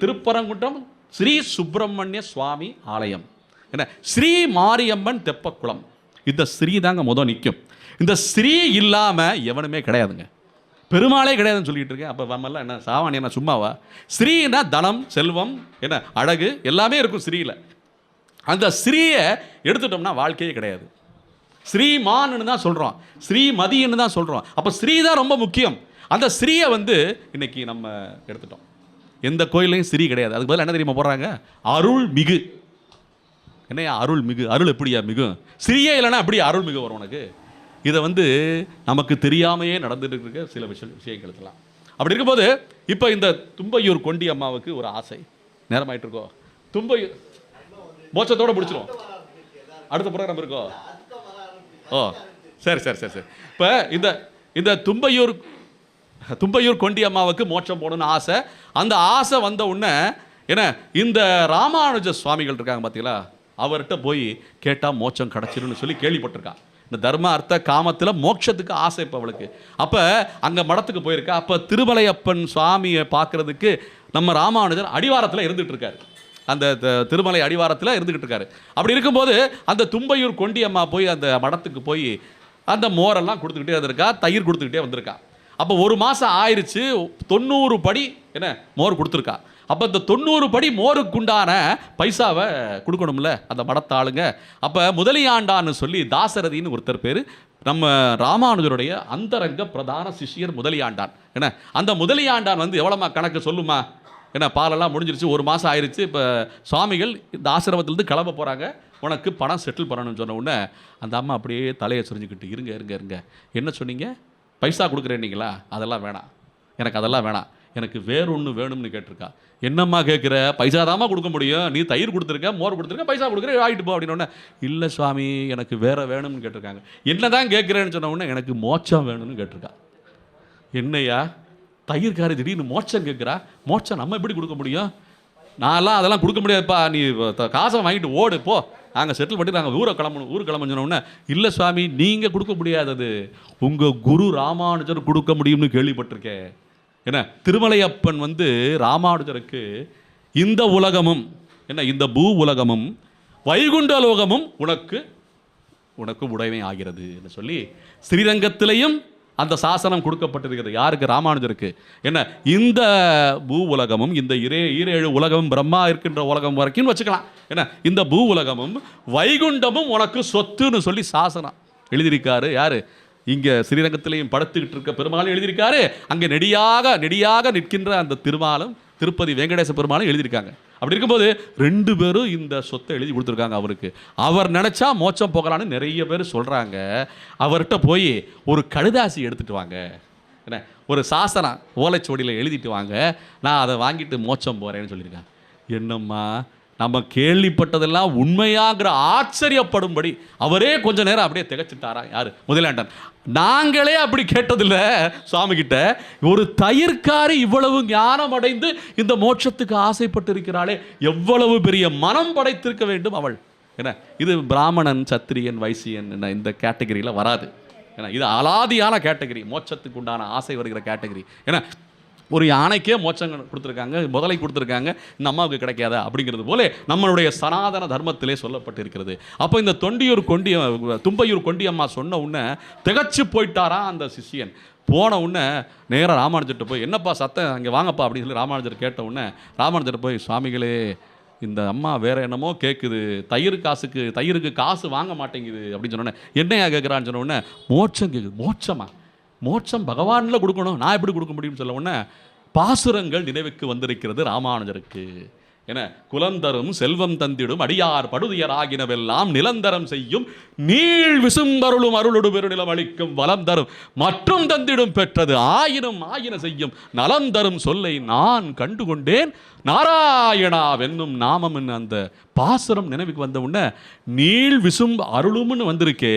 திருப்பரங்குன்றம் ஸ்ரீ சுப்பிரமணிய சுவாமி ஆலயம், என்ன ஸ்ரீ மாரியம்மன் தெப்பக்குளம். இந்த ஸ்ரீ தாங்க முதல் நிற்கும். இந்த ஸ்ரீ இல்லாமல் எவனுமே கிடையாதுங்க, பெருமாளே கிடையாதுன்னு சொல்லிட்டு இருக்கேன். அப்போ நம்மெல்லாம் என்ன சாமானியனா சும்மாவா? ஸ்ரீனா தனம், செல்வம், என்ன அழகு எல்லாமே இருக்கும் ஸ்ரீயில். அந்த ஸ்ரீயை எடுத்துட்டோம்னா வாழ்க்கையே கிடையாது. ஸ்ரீமான்னு தான் சொல்கிறோம், ஸ்ரீமதின்னு தான் சொல்கிறோம். அப்போ ஸ்ரீ தான் ரொம்ப முக்கியம். அந்த ஸ்ரீயை இன்னைக்கு நம்ம எடுத்துட்டோம். எந்த கோயிலையும் ஸ்ரீ கிடையாது. அதுக்கு பதில் என்ன தெரியுமா போடுறாங்க? அருள் மிகு. என்னையா அருள் மிகு? அருள் எப்படியா மிகும்? ஸ்ரீயே இல்லைன்னா எப்படி அருள் மிகு வரும் உனக்கு? இதை நமக்கு தெரியாமையே நடந்துட்டு இருக்க சில விஷயங்களுக்கெல்லாம். அப்படி இருக்கும்போது இப்போ இந்த தும்பையூர் கொண்டி அம்மாவுக்கு ஒரு ஆசை. நேரமாயிட்டு இருக்கோ? தும்பையூர் மோட்சத்தோடு முடிச்சிடும். அடுத்த ப்ரோக்ராம் இருக்கோ? ஓ சரி சரி சரி சரி. இப்போ இந்த தும்பையூர் கொண்டி அம்மாவுக்கு மோட்சம் போகணும்னு ஆசை. அந்த ஆசை வந்த உடனே என்ன, இந்த ராமானுஜ சுவாமிகள் இருக்காங்க பார்த்தீங்களா, அவர்கிட்ட போய் கேட்டால் மோட்சம் கிடச்சிருன்னு சொல்லி கேள்விப்பட்டிருக்கான். இந்த தர்ம அர்த்த காமத்தில் மோட்சத்துக்கு ஆசை இப்போ அவளுக்கு. அப்போ அங்கே மடத்துக்கு போயிருக்கா. அப்போ திருமலையப்பன் சுவாமியை பார்க்குறதுக்கு நம்ம ராமானுஜர் அடிவாரத்தில் இருந்துகிட்டு இருக்காரு. அந்த திருமலை அடிவாரத்தில் இருந்துக்கிட்டு இருக்காரு. அப்படி இருக்கும்போது அந்த தும்பையூர் கொண்டி அம்மா போய் அந்த மடத்துக்கு போய் அந்த மோரெல்லாம் கொடுத்துக்கிட்டே வந்திருக்கா, தயிர் கொடுத்துக்கிட்டே வந்திருக்கா. அப்போ 1 மாதம் ஆயிடுச்சு. 90 படி என்ன மோர் கொடுத்துருக்கா. அப்போ இந்த 90 படி மோருக்குண்டான பைசாவை கொடுக்கணும்ல அந்த மடத்தாளுங்க. அப்போ முதலியாண்டான்னு சொல்லி தாசரதின்னு ஒருத்தர் பேர், நம்ம ராமானுஜருடைய அந்தரங்க பிரதான சிஷ்யர் முதலியாண்டான். என்ன அந்த முதலியாண்டான் எவ்வளோமா கணக்கு சொல்லுமா? ஏன்னா பாலெல்லாம் முடிஞ்சிருச்சு, 1 மாதம் ஆயிடுச்சு. இப்போ சுவாமிகள் இந்த ஆசிரமத்திலேருந்து கிளம்ப போகிறாங்க, உனக்கு பணம் செட்டில் பண்ணணும்னு சொன்ன உடனே அந்த அம்மா அப்படியே தலையை சொரிஞ்சுக்கிட்டு, இருங்க இருங்க இருங்க, என்ன சொன்னீங்க? பைசா கொடுக்குறேன்னீங்களா? அதெல்லாம் வேணாம், எனக்கு அதெல்லாம் வேணாம், எனக்கு வேறொன்று வேணும்னு கேட்டிருக்கா. என்னம்மா கேட்குற? பைசா தாம்மா கொடுக்க முடியும், நீ தயிர் கொடுத்துருக்க, மோர் கொடுத்துருக்க, பைசா கொடுக்குற, ஆகிட்டு போ அப்படின்னு. இல்லை சுவாமி, எனக்கு வேற வேணும்னு கேட்டிருக்காங்க. என்ன தான் கேட்குறேன்னு சொன்ன உடனே எனக்கு மோட்சம் வேணும்னு கேட்டிருக்கா. என்னையா தயிர்காரி திடீர்னு மோட்சம் கேட்குறா? மோட்சம் நம்ம எப்படி கொடுக்க முடியும்? நான்லாம் அதெல்லாம் கொடுக்க முடியாதுப்பா, நீ காசை வாங்கிட்டு ஓடு போ, நாங்கள் செட்டில் பண்ணி நாங்கள் ஊரை கிளம்பணும் சொன்ன உடனே, இல்லை சுவாமி நீங்கள் கொடுக்க முடியாதது, உங்கள் குரு ராமானுஜர் கொடுக்க முடியும்னு கேள்விப்பட்டிருக்கேன். என்ன திருமலையப்பன் ராமானுஜருக்கு இந்த உலகமும் என்ன இந்த பூ உலகமும் வைகுண்ட லோகமும் உனக்கு உடைமை ஆகிறது என்று சொல்லி ஸ்ரீரங்கத்திலையும் அந்த சாசனம் கொடுக்கப்பட்டிருக்கிறது. யாருக்கு? ராமானுஜருக்கு. என்ன இந்த பூ உலகமும் இந்த 7 உலகமும் பிரம்மா இருக்கின்ற உலகம் வரைக்கும் வச்சுக்கலாம். என்ன இந்த பூ உலகமும் வைகுண்டமும் உனக்கு சொத்துன்னு சொல்லி சாசனம் எழுதியிருக்காரு. யாரு? இங்கே ஸ்ரீரங்கத்திலையும் படுத்துக்கிட்டு இருக்க பெருமாளும் எழுதியிருக்காரு, அங்கே நெடியாக நிற்கின்ற அந்த திருமாலும் திருப்பதி வெங்கடேச பெருமாளும் எழுதியிருக்காங்க. அப்படி இருக்கும்போது 2 பேரும் இந்த சொத்தை எழுதி கொடுத்துருக்காங்க அவருக்கு. அவர் நினச்சா மோட்சம் போகலான்னு நிறைய பேர் சொல்கிறாங்க. அவர்கிட்ட போய் ஒரு கடுதாசி எடுத்துகிட்டு வாங்க, என்ன ஒரு சாசனம் ஓலைச்சுவடியில் எழுதிட்டு வாங்க, நான் அதை வாங்கிட்டு மோட்சம் போகிறேன்னு சொல்லியிருக்காங்க. என்னம்மா நம்ம கேள்விப்பட்டதெல்லாம் உண்மையாகிற ஆச்சரியப்படும்படி அவரே கொஞ்ச நேரம் அப்படியே திகச்சிட்டாரா. யார்? முதலாண்டன். நாங்களே அப்படி கேட்டதில்ல சுவாமி கிட்ட. ஒரு தயிர்காரி இவ்வளவு ஞானம் அடைந்து இந்த மோட்சத்துக்கு ஆசைப்பட்டு இருக்கிறாளே, எவ்வளவு பெரிய மனம் படைத்திருக்க வேண்டும் அவள். என்ன இது பிராமணன் சத்திரியன் வைசியன் என்ன இந்த கேட்டகரியில் வராது. ஏன்னா இது அலாதியான கேட்டகரி, மோட்சத்துக்கு உண்டான ஆசை வருகிற கேட்டகரி. ஏன்னா ஒரு யானைக்கே மோட்சம் கொடுத்துருக்காங்க, முதலை கொடுத்துருக்காங்க, இந்த அம்மாவுக்கு கிடைக்காதா அப்படிங்கிறது போல நம்மளுடைய சனாதன தர்மத்திலே சொல்லப்பட்டிருக்கிறது. அப்போ இந்த தும்பையூர் கொண்டி அம்மா சொன்ன உடனே திகச்சு போயிட்டாரா அந்த சிஷியன். போன உடனே நேராக ராமானுஜர்கிட்ட போய், என்னப்பா சத்தம், அங்கே வாங்கப்பா அப்படின்னு சொல்லி ராமானுஜர் கேட்ட உடனே ராமானுஜர் போய், சுவாமிகளே இந்த அம்மா வேற என்னமோ கேட்குது, தயிருக்கு காசு வாங்க மாட்டேங்குது அப்படின்னு சொன்னோன்னே, என்னையா கேட்குறான்னு சொன்ன உடனே, மோட்சம் கேட்குது. மோட்சமா? மோட்சம் பகவானில் கொடுக்கணும், நான் எப்படி கொடுக்க முடியும்னு சொல்ல உடனே பாசுரங்கள் நினைவுக்கு வந்திருக்கிறது ராமானுஜருக்கு. என குலந்தரும் செல்வம் தந்திடும் அடியார் படுதியர் ஆகினவெல்லாம் நிலந்தரம் செய்யும் நீள் விசும்பருளும் அருளொடு பெருநிலம் அளிக்கும் வலம் தரும் மற்றும் தந்திடும் பெற்றது ஆயின செய்யும் நலம் தரும் சொல்லை நான் கண்டுகொண்டேன் நாராயணா வென்னும் நாமம். அந்த பாசுரம் நினைவுக்கு வந்த உடனே நீள் விசும்பு அருளும்னு வந்திருக்கே,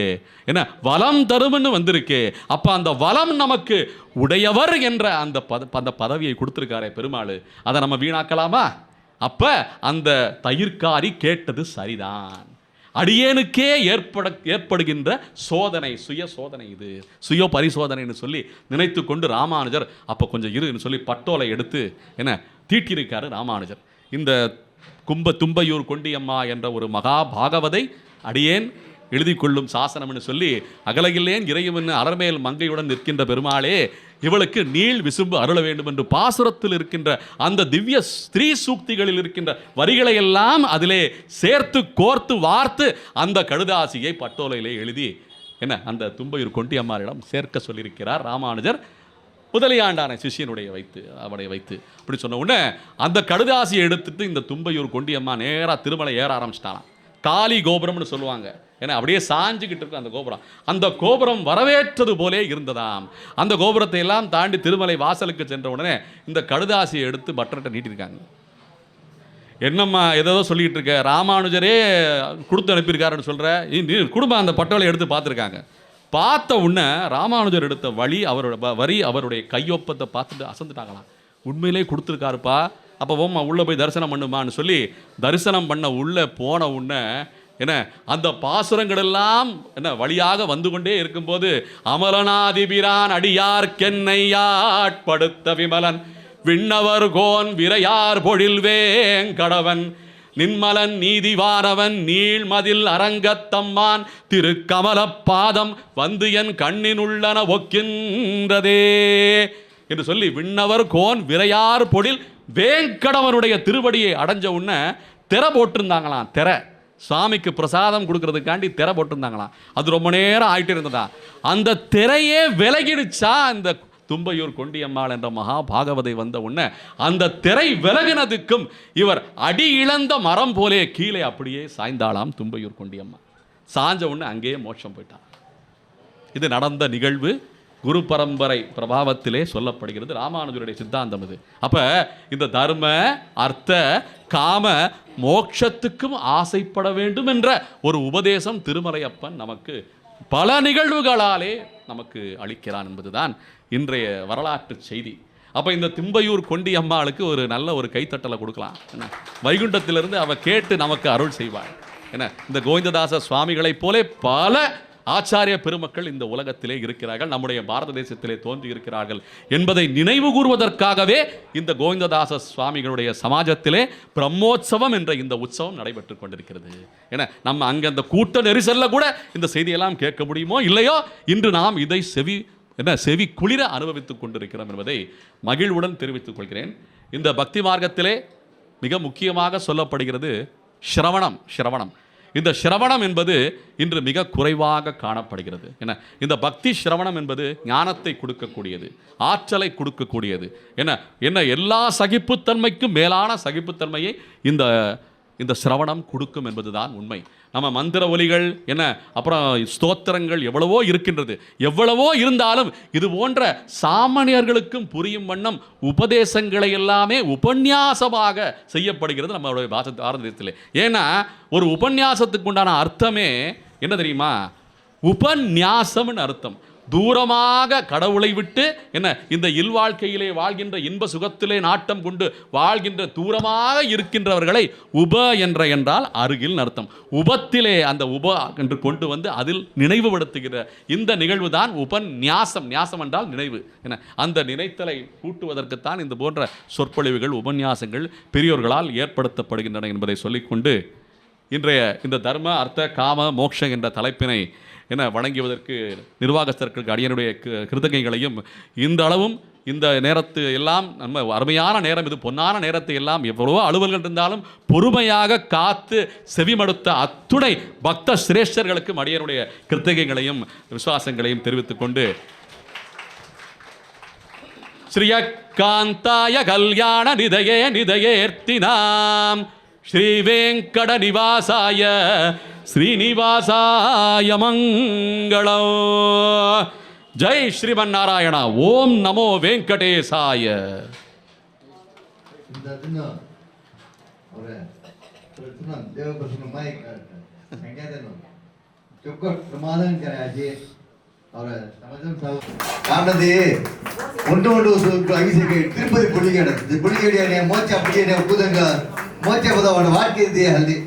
என்ன வலம் தரும்னு வந்திருக்கே. அப்ப அந்த வலம் நமக்கு உடையவர் என்ற அந்த பதவியை கொடுத்திருக்காரே பெருமாள், அதை நம்ம வீணாக்கலாமா? அப்ப அந்த தயிர்காரி கேட்டது சரிதான். அடியேனுக்கே ஏற்படுகின்ற சோதனை, சுய சோதனை, இது சுய பரிசோதனைன்னு சொல்லி நினைத்து கொண்டு ராமானுஜர் அப்போ கொஞ்சம் இருன்னு சொல்லி பட்டோலை எடுத்து என்ன தீட்டியிருக்காரு ராமானுஜர். இந்த தும்பையூர் கொண்டியம்மா என்ற ஒரு மகா பாகவதை அடியேன் எழுதி கொள்ளும் சாசனம்னு சொல்லி அகலகில்லேன் இறையுமென்னு அலர்மேல் மங்கையுடன் நிற்கின்ற பெருமாளே இவளுக்கு நீள் விசும்பு அருள வேண்டும் என்று பாசுரத்தில் இருக்கின்ற அந்த திவ்ய ஸ்திரீ சூக்திகளில் இருக்கின்ற வரிகளை எல்லாம் அதிலே சேர்த்து கோர்த்து வார்த்து அந்த கடுதாசியை பட்டோலையிலே எழுதி என்ன அந்த தும்பையூர் கொண்டியம்மாளிடம் சேர்க்க சொல்லியிருக்கிறார் ராமானுஜர். முதலியாண்டான சிஷியனுடைய அவனை வைத்து அப்படி சொன்ன உடனே அந்த கடுதாசியை எடுத்துட்டு இந்த தும்பையூர் கொண்டியம்மா நேராக திருமலை ஏற ஆரம்பிச்சிட்டாலாம். காளி கோபுரம்னு சொல்லுவாங்க, ஏன்னா அப்படியே சாஞ்சுக்கிட்டு இருக்கும் அந்த கோபுரம். அந்த கோபுரம் வரவேற்றது போலே இருந்ததாம். அந்த கோபுரத்தை எல்லாம் தாண்டி திருமலை வாசலுக்கு சென்ற உடனே இந்த கடுதாசியை எடுத்து பட்டர்கிட்ட நீட்டிருக்காங்க. என்னம்மா ஏதோ சொல்லிக்கிட்டு இருக்க, ராமானுஜரே கொடுத்து அனுப்பியிருக்காருன்னு சொல்கிற, நீ குடும்பம் அந்த பட்டோலை எடுத்து பார்த்துருக்காங்க. பார்த்த உடனே ராமானுஜர் எடுத்த வரி அவருடைய கையொப்பத்தை பார்த்துட்டு அசந்துட்டாங்களாம். உண்மையிலே கொடுத்துருக்காருப்பா, அப்போ ஓம்மா உள்ளே போய் தரிசனம் பண்ணுமான்னு சொல்லி தரிசனம் பண்ண உள்ளே போன உடனே என்ன அந்த பாசுரங்கள் எல்லாம் என்ன வழியாக வந்து கொண்டே இருக்கும்போது அமலனாதிபிரான் அடியார்க்கென்னையாட்படுத்த விமலன் விண்ணவர் கோன் விரையார் பொழில் வேங்கடவன் நின்மலன் நீதிவானவன் நீள்மதில் அரங்கத்தம்மான் திருக்கமல பாதம் வந்து என் கண்ணினுள்ளன ஒக்கின்றதே என்று சொல்லி விண்ணவர் கோன் விரையார் பொழில் வேங்கடவனுடைய திருவடியை அடைஞ்ச உடனே திரை போட்டிருந்தாங்களாம். திரை சுவாமிக்கு பிரசாதம் கொடுக்கறதுக்காண்டி திரை போட்டிருந்தாங்களாம். அது ரொம்ப நேரம் ஆயிட்டு இருந்ததா. அந்த திரையே விலகிடுச்சா இந்த தும்பையூர் கொண்டியம்மாள் என்ற மகா பாகவதை வந்த உடனே அந்த திரை விலகினதுக்கும் இவர் அடி இழந்த மரம் போலே கீழே அப்படியே சாய்ந்தாளாம் தும்பையூர் கொண்டியம்மா. சாஞ்ச உடனே அங்கேயே மோட்சம் போயிட்டான். இது நடந்த நிகழ்வு குரு பரம்பரை பிரபாவத்திலே சொல்லப்படுகிறது. ராமானுஜருடைய சித்தாந்தம் இது. அப்ப இந்த தர்ம அர்த்த காம மோட்சத்துக்கும் ஆசைப்பட வேண்டும் என்ற ஒரு உபதேசம் திருமலையப்பன் நமக்கு பல நிகழ்வுகளாலே நமக்கு அளிக்கிறான் என்பதுதான் இன்றைய வரலாற்று செய்தி. அப்போ இந்த தும்பையூர் கொண்டியம்மாளுக்கு ஒரு நல்ல ஒரு கைத்தட்டலை கொடுக்கலாம். என்ன வைகுண்டத்திலிருந்து அவ கேட்டு நமக்கு அருள் செய்வாள். என்ன இந்த கோவிந்ததாச சுவாமிகளைப் போலே பல ஆச்சாரிய பெருமக்கள் இந்த உலகத்திலே இருக்கிறார்கள், நம்முடைய பாரத தேசத்திலே தோன்றி இருக்கிறார்கள் என்பதை நினைவு கூறுவதற்காகவே இந்த கோவிந்ததாச சுவாமிகளுடைய சமாஜத்திலே பிரம்மோற்சவம் என்ற இந்த உற்சவம் நடைபெற்று கொண்டிருக்கிறது. ஏன்னா நம்ம அங்கே அந்த கூட்ட நெரிசல்ல கூட இந்த செய்தியெல்லாம் கேட்க முடியுமோ இல்லையோ, இன்று நாம் இதை செவி குளிர அனுபவித்துக் கொண்டிருக்கிறோம் என்பதை மகிழ்வுடன் தெரிவித்துக் கொள்கிறேன். இந்த பக்தி மார்க்கத்திலே மிக முக்கியமாக சொல்லப்படுகிறது சிரவணம். இந்த சிரவணம் என்பது இன்று மிக குறைவாக காணப்படுகிறது. என்ன இந்த பக்தி சிரவணம் என்பது ஞானத்தை கொடுக்கக்கூடியது, ஆற்றலை கொடுக்கக்கூடியது. என்ன எல்லா சகிப்புத்தன்மைக்கும் மேலான சகிப்புத்தன்மையை இந்த சிரவணம் கொடுக்கும் என்பதுதான் உண்மை. நம்ம மந்திர ஒலிகள் என்ன அப்புறம் ஸ்தோத்திரங்கள் எவ்வளவோ இருக்கின்றது. எவ்வளவோ இருந்தாலும் இது போன்ற சாமானியர்களுக்கும் புரியும் வண்ணம் உபதேசங்களை எல்லாமே உபன்யாசமாக செய்யப்படுகிறது நம்மளுடைய பாரதத்தில். ஏன்னா ஒரு உபன்யாசத்துக்கு உண்டான அர்த்தமே என்ன தெரியுமா? உபன்யாசம்னு அர்த்தம். தூரமாக கடவுளை விட்டு என்ன இந்த இல்வாழ்க்கையிலே வாழ்கின்ற இன்ப சுகத்திலே நாட்டம் கொண்டு வாழ்கின்ற தூரமாக இருக்கின்றவர்களை என்றால் அருகில் அர்த்தம். உபத்திலே அந்த என்று கொண்டு வந்து அதில் நினைவுபடுத்துகிற இந்த நிகழ்வு தான் உபன்யாசம். ஞாசம் என்றால் நினைவு. என்ன அந்த நினைத்தலை கூட்டுவதற்குத்தான் இந்த போன்ற சொற்பொழிவுகள் உபன்யாசங்கள் பெரியோர்களால் ஏற்படுத்தப்படுகின்றன என்பதை சொல்லிக்கொண்டு இன்றைய இந்த தர்ம அர்த்த காம மோட்சம் என்ற தலைப்பினை வழங்குவதற்கு நிர்வாகஸ்தர்களுக்கு அடியனுடைய கிருதகைகளையும் இந்த அளவும் இந்த நேரத்து எல்லாம் நம்ம அருமையான நேரம், இது பொன்னான நேரத்தை எல்லாம் எவ்வளவோ அலுவல்கள் இருந்தாலும் பொறுமையாக காத்து செவிமடுத்த அத்துணை பக்த சிரேஷ்டர்களுக்கும் அடியனுடைய கிருத்தகைகளையும் விசுவாசங்களையும் தெரிவித்துக் கொண்டு ஸ்ரீயகாந்தாய கல்யாண நிதயேர்த்தினாம் ஸ்ரீ வெங்கட நிவாசாய ஸ்ரீனிவாசாய மங்களம். ஜெய் ஸ்ரீமன் நாராயணா. ஓம் நமோ வெங்கடேசாய. ತಿರುಪತಿ ಪುಳಿಗೇಡಿ ಮೋಚ ಪುಳಿಗೇಡಿ ಕೂದಂಗ ಮೋಚ ಪದವಾಡ ವಾಕ್ಯ ಇದೆಯಾ ಅಲ್ಲಿ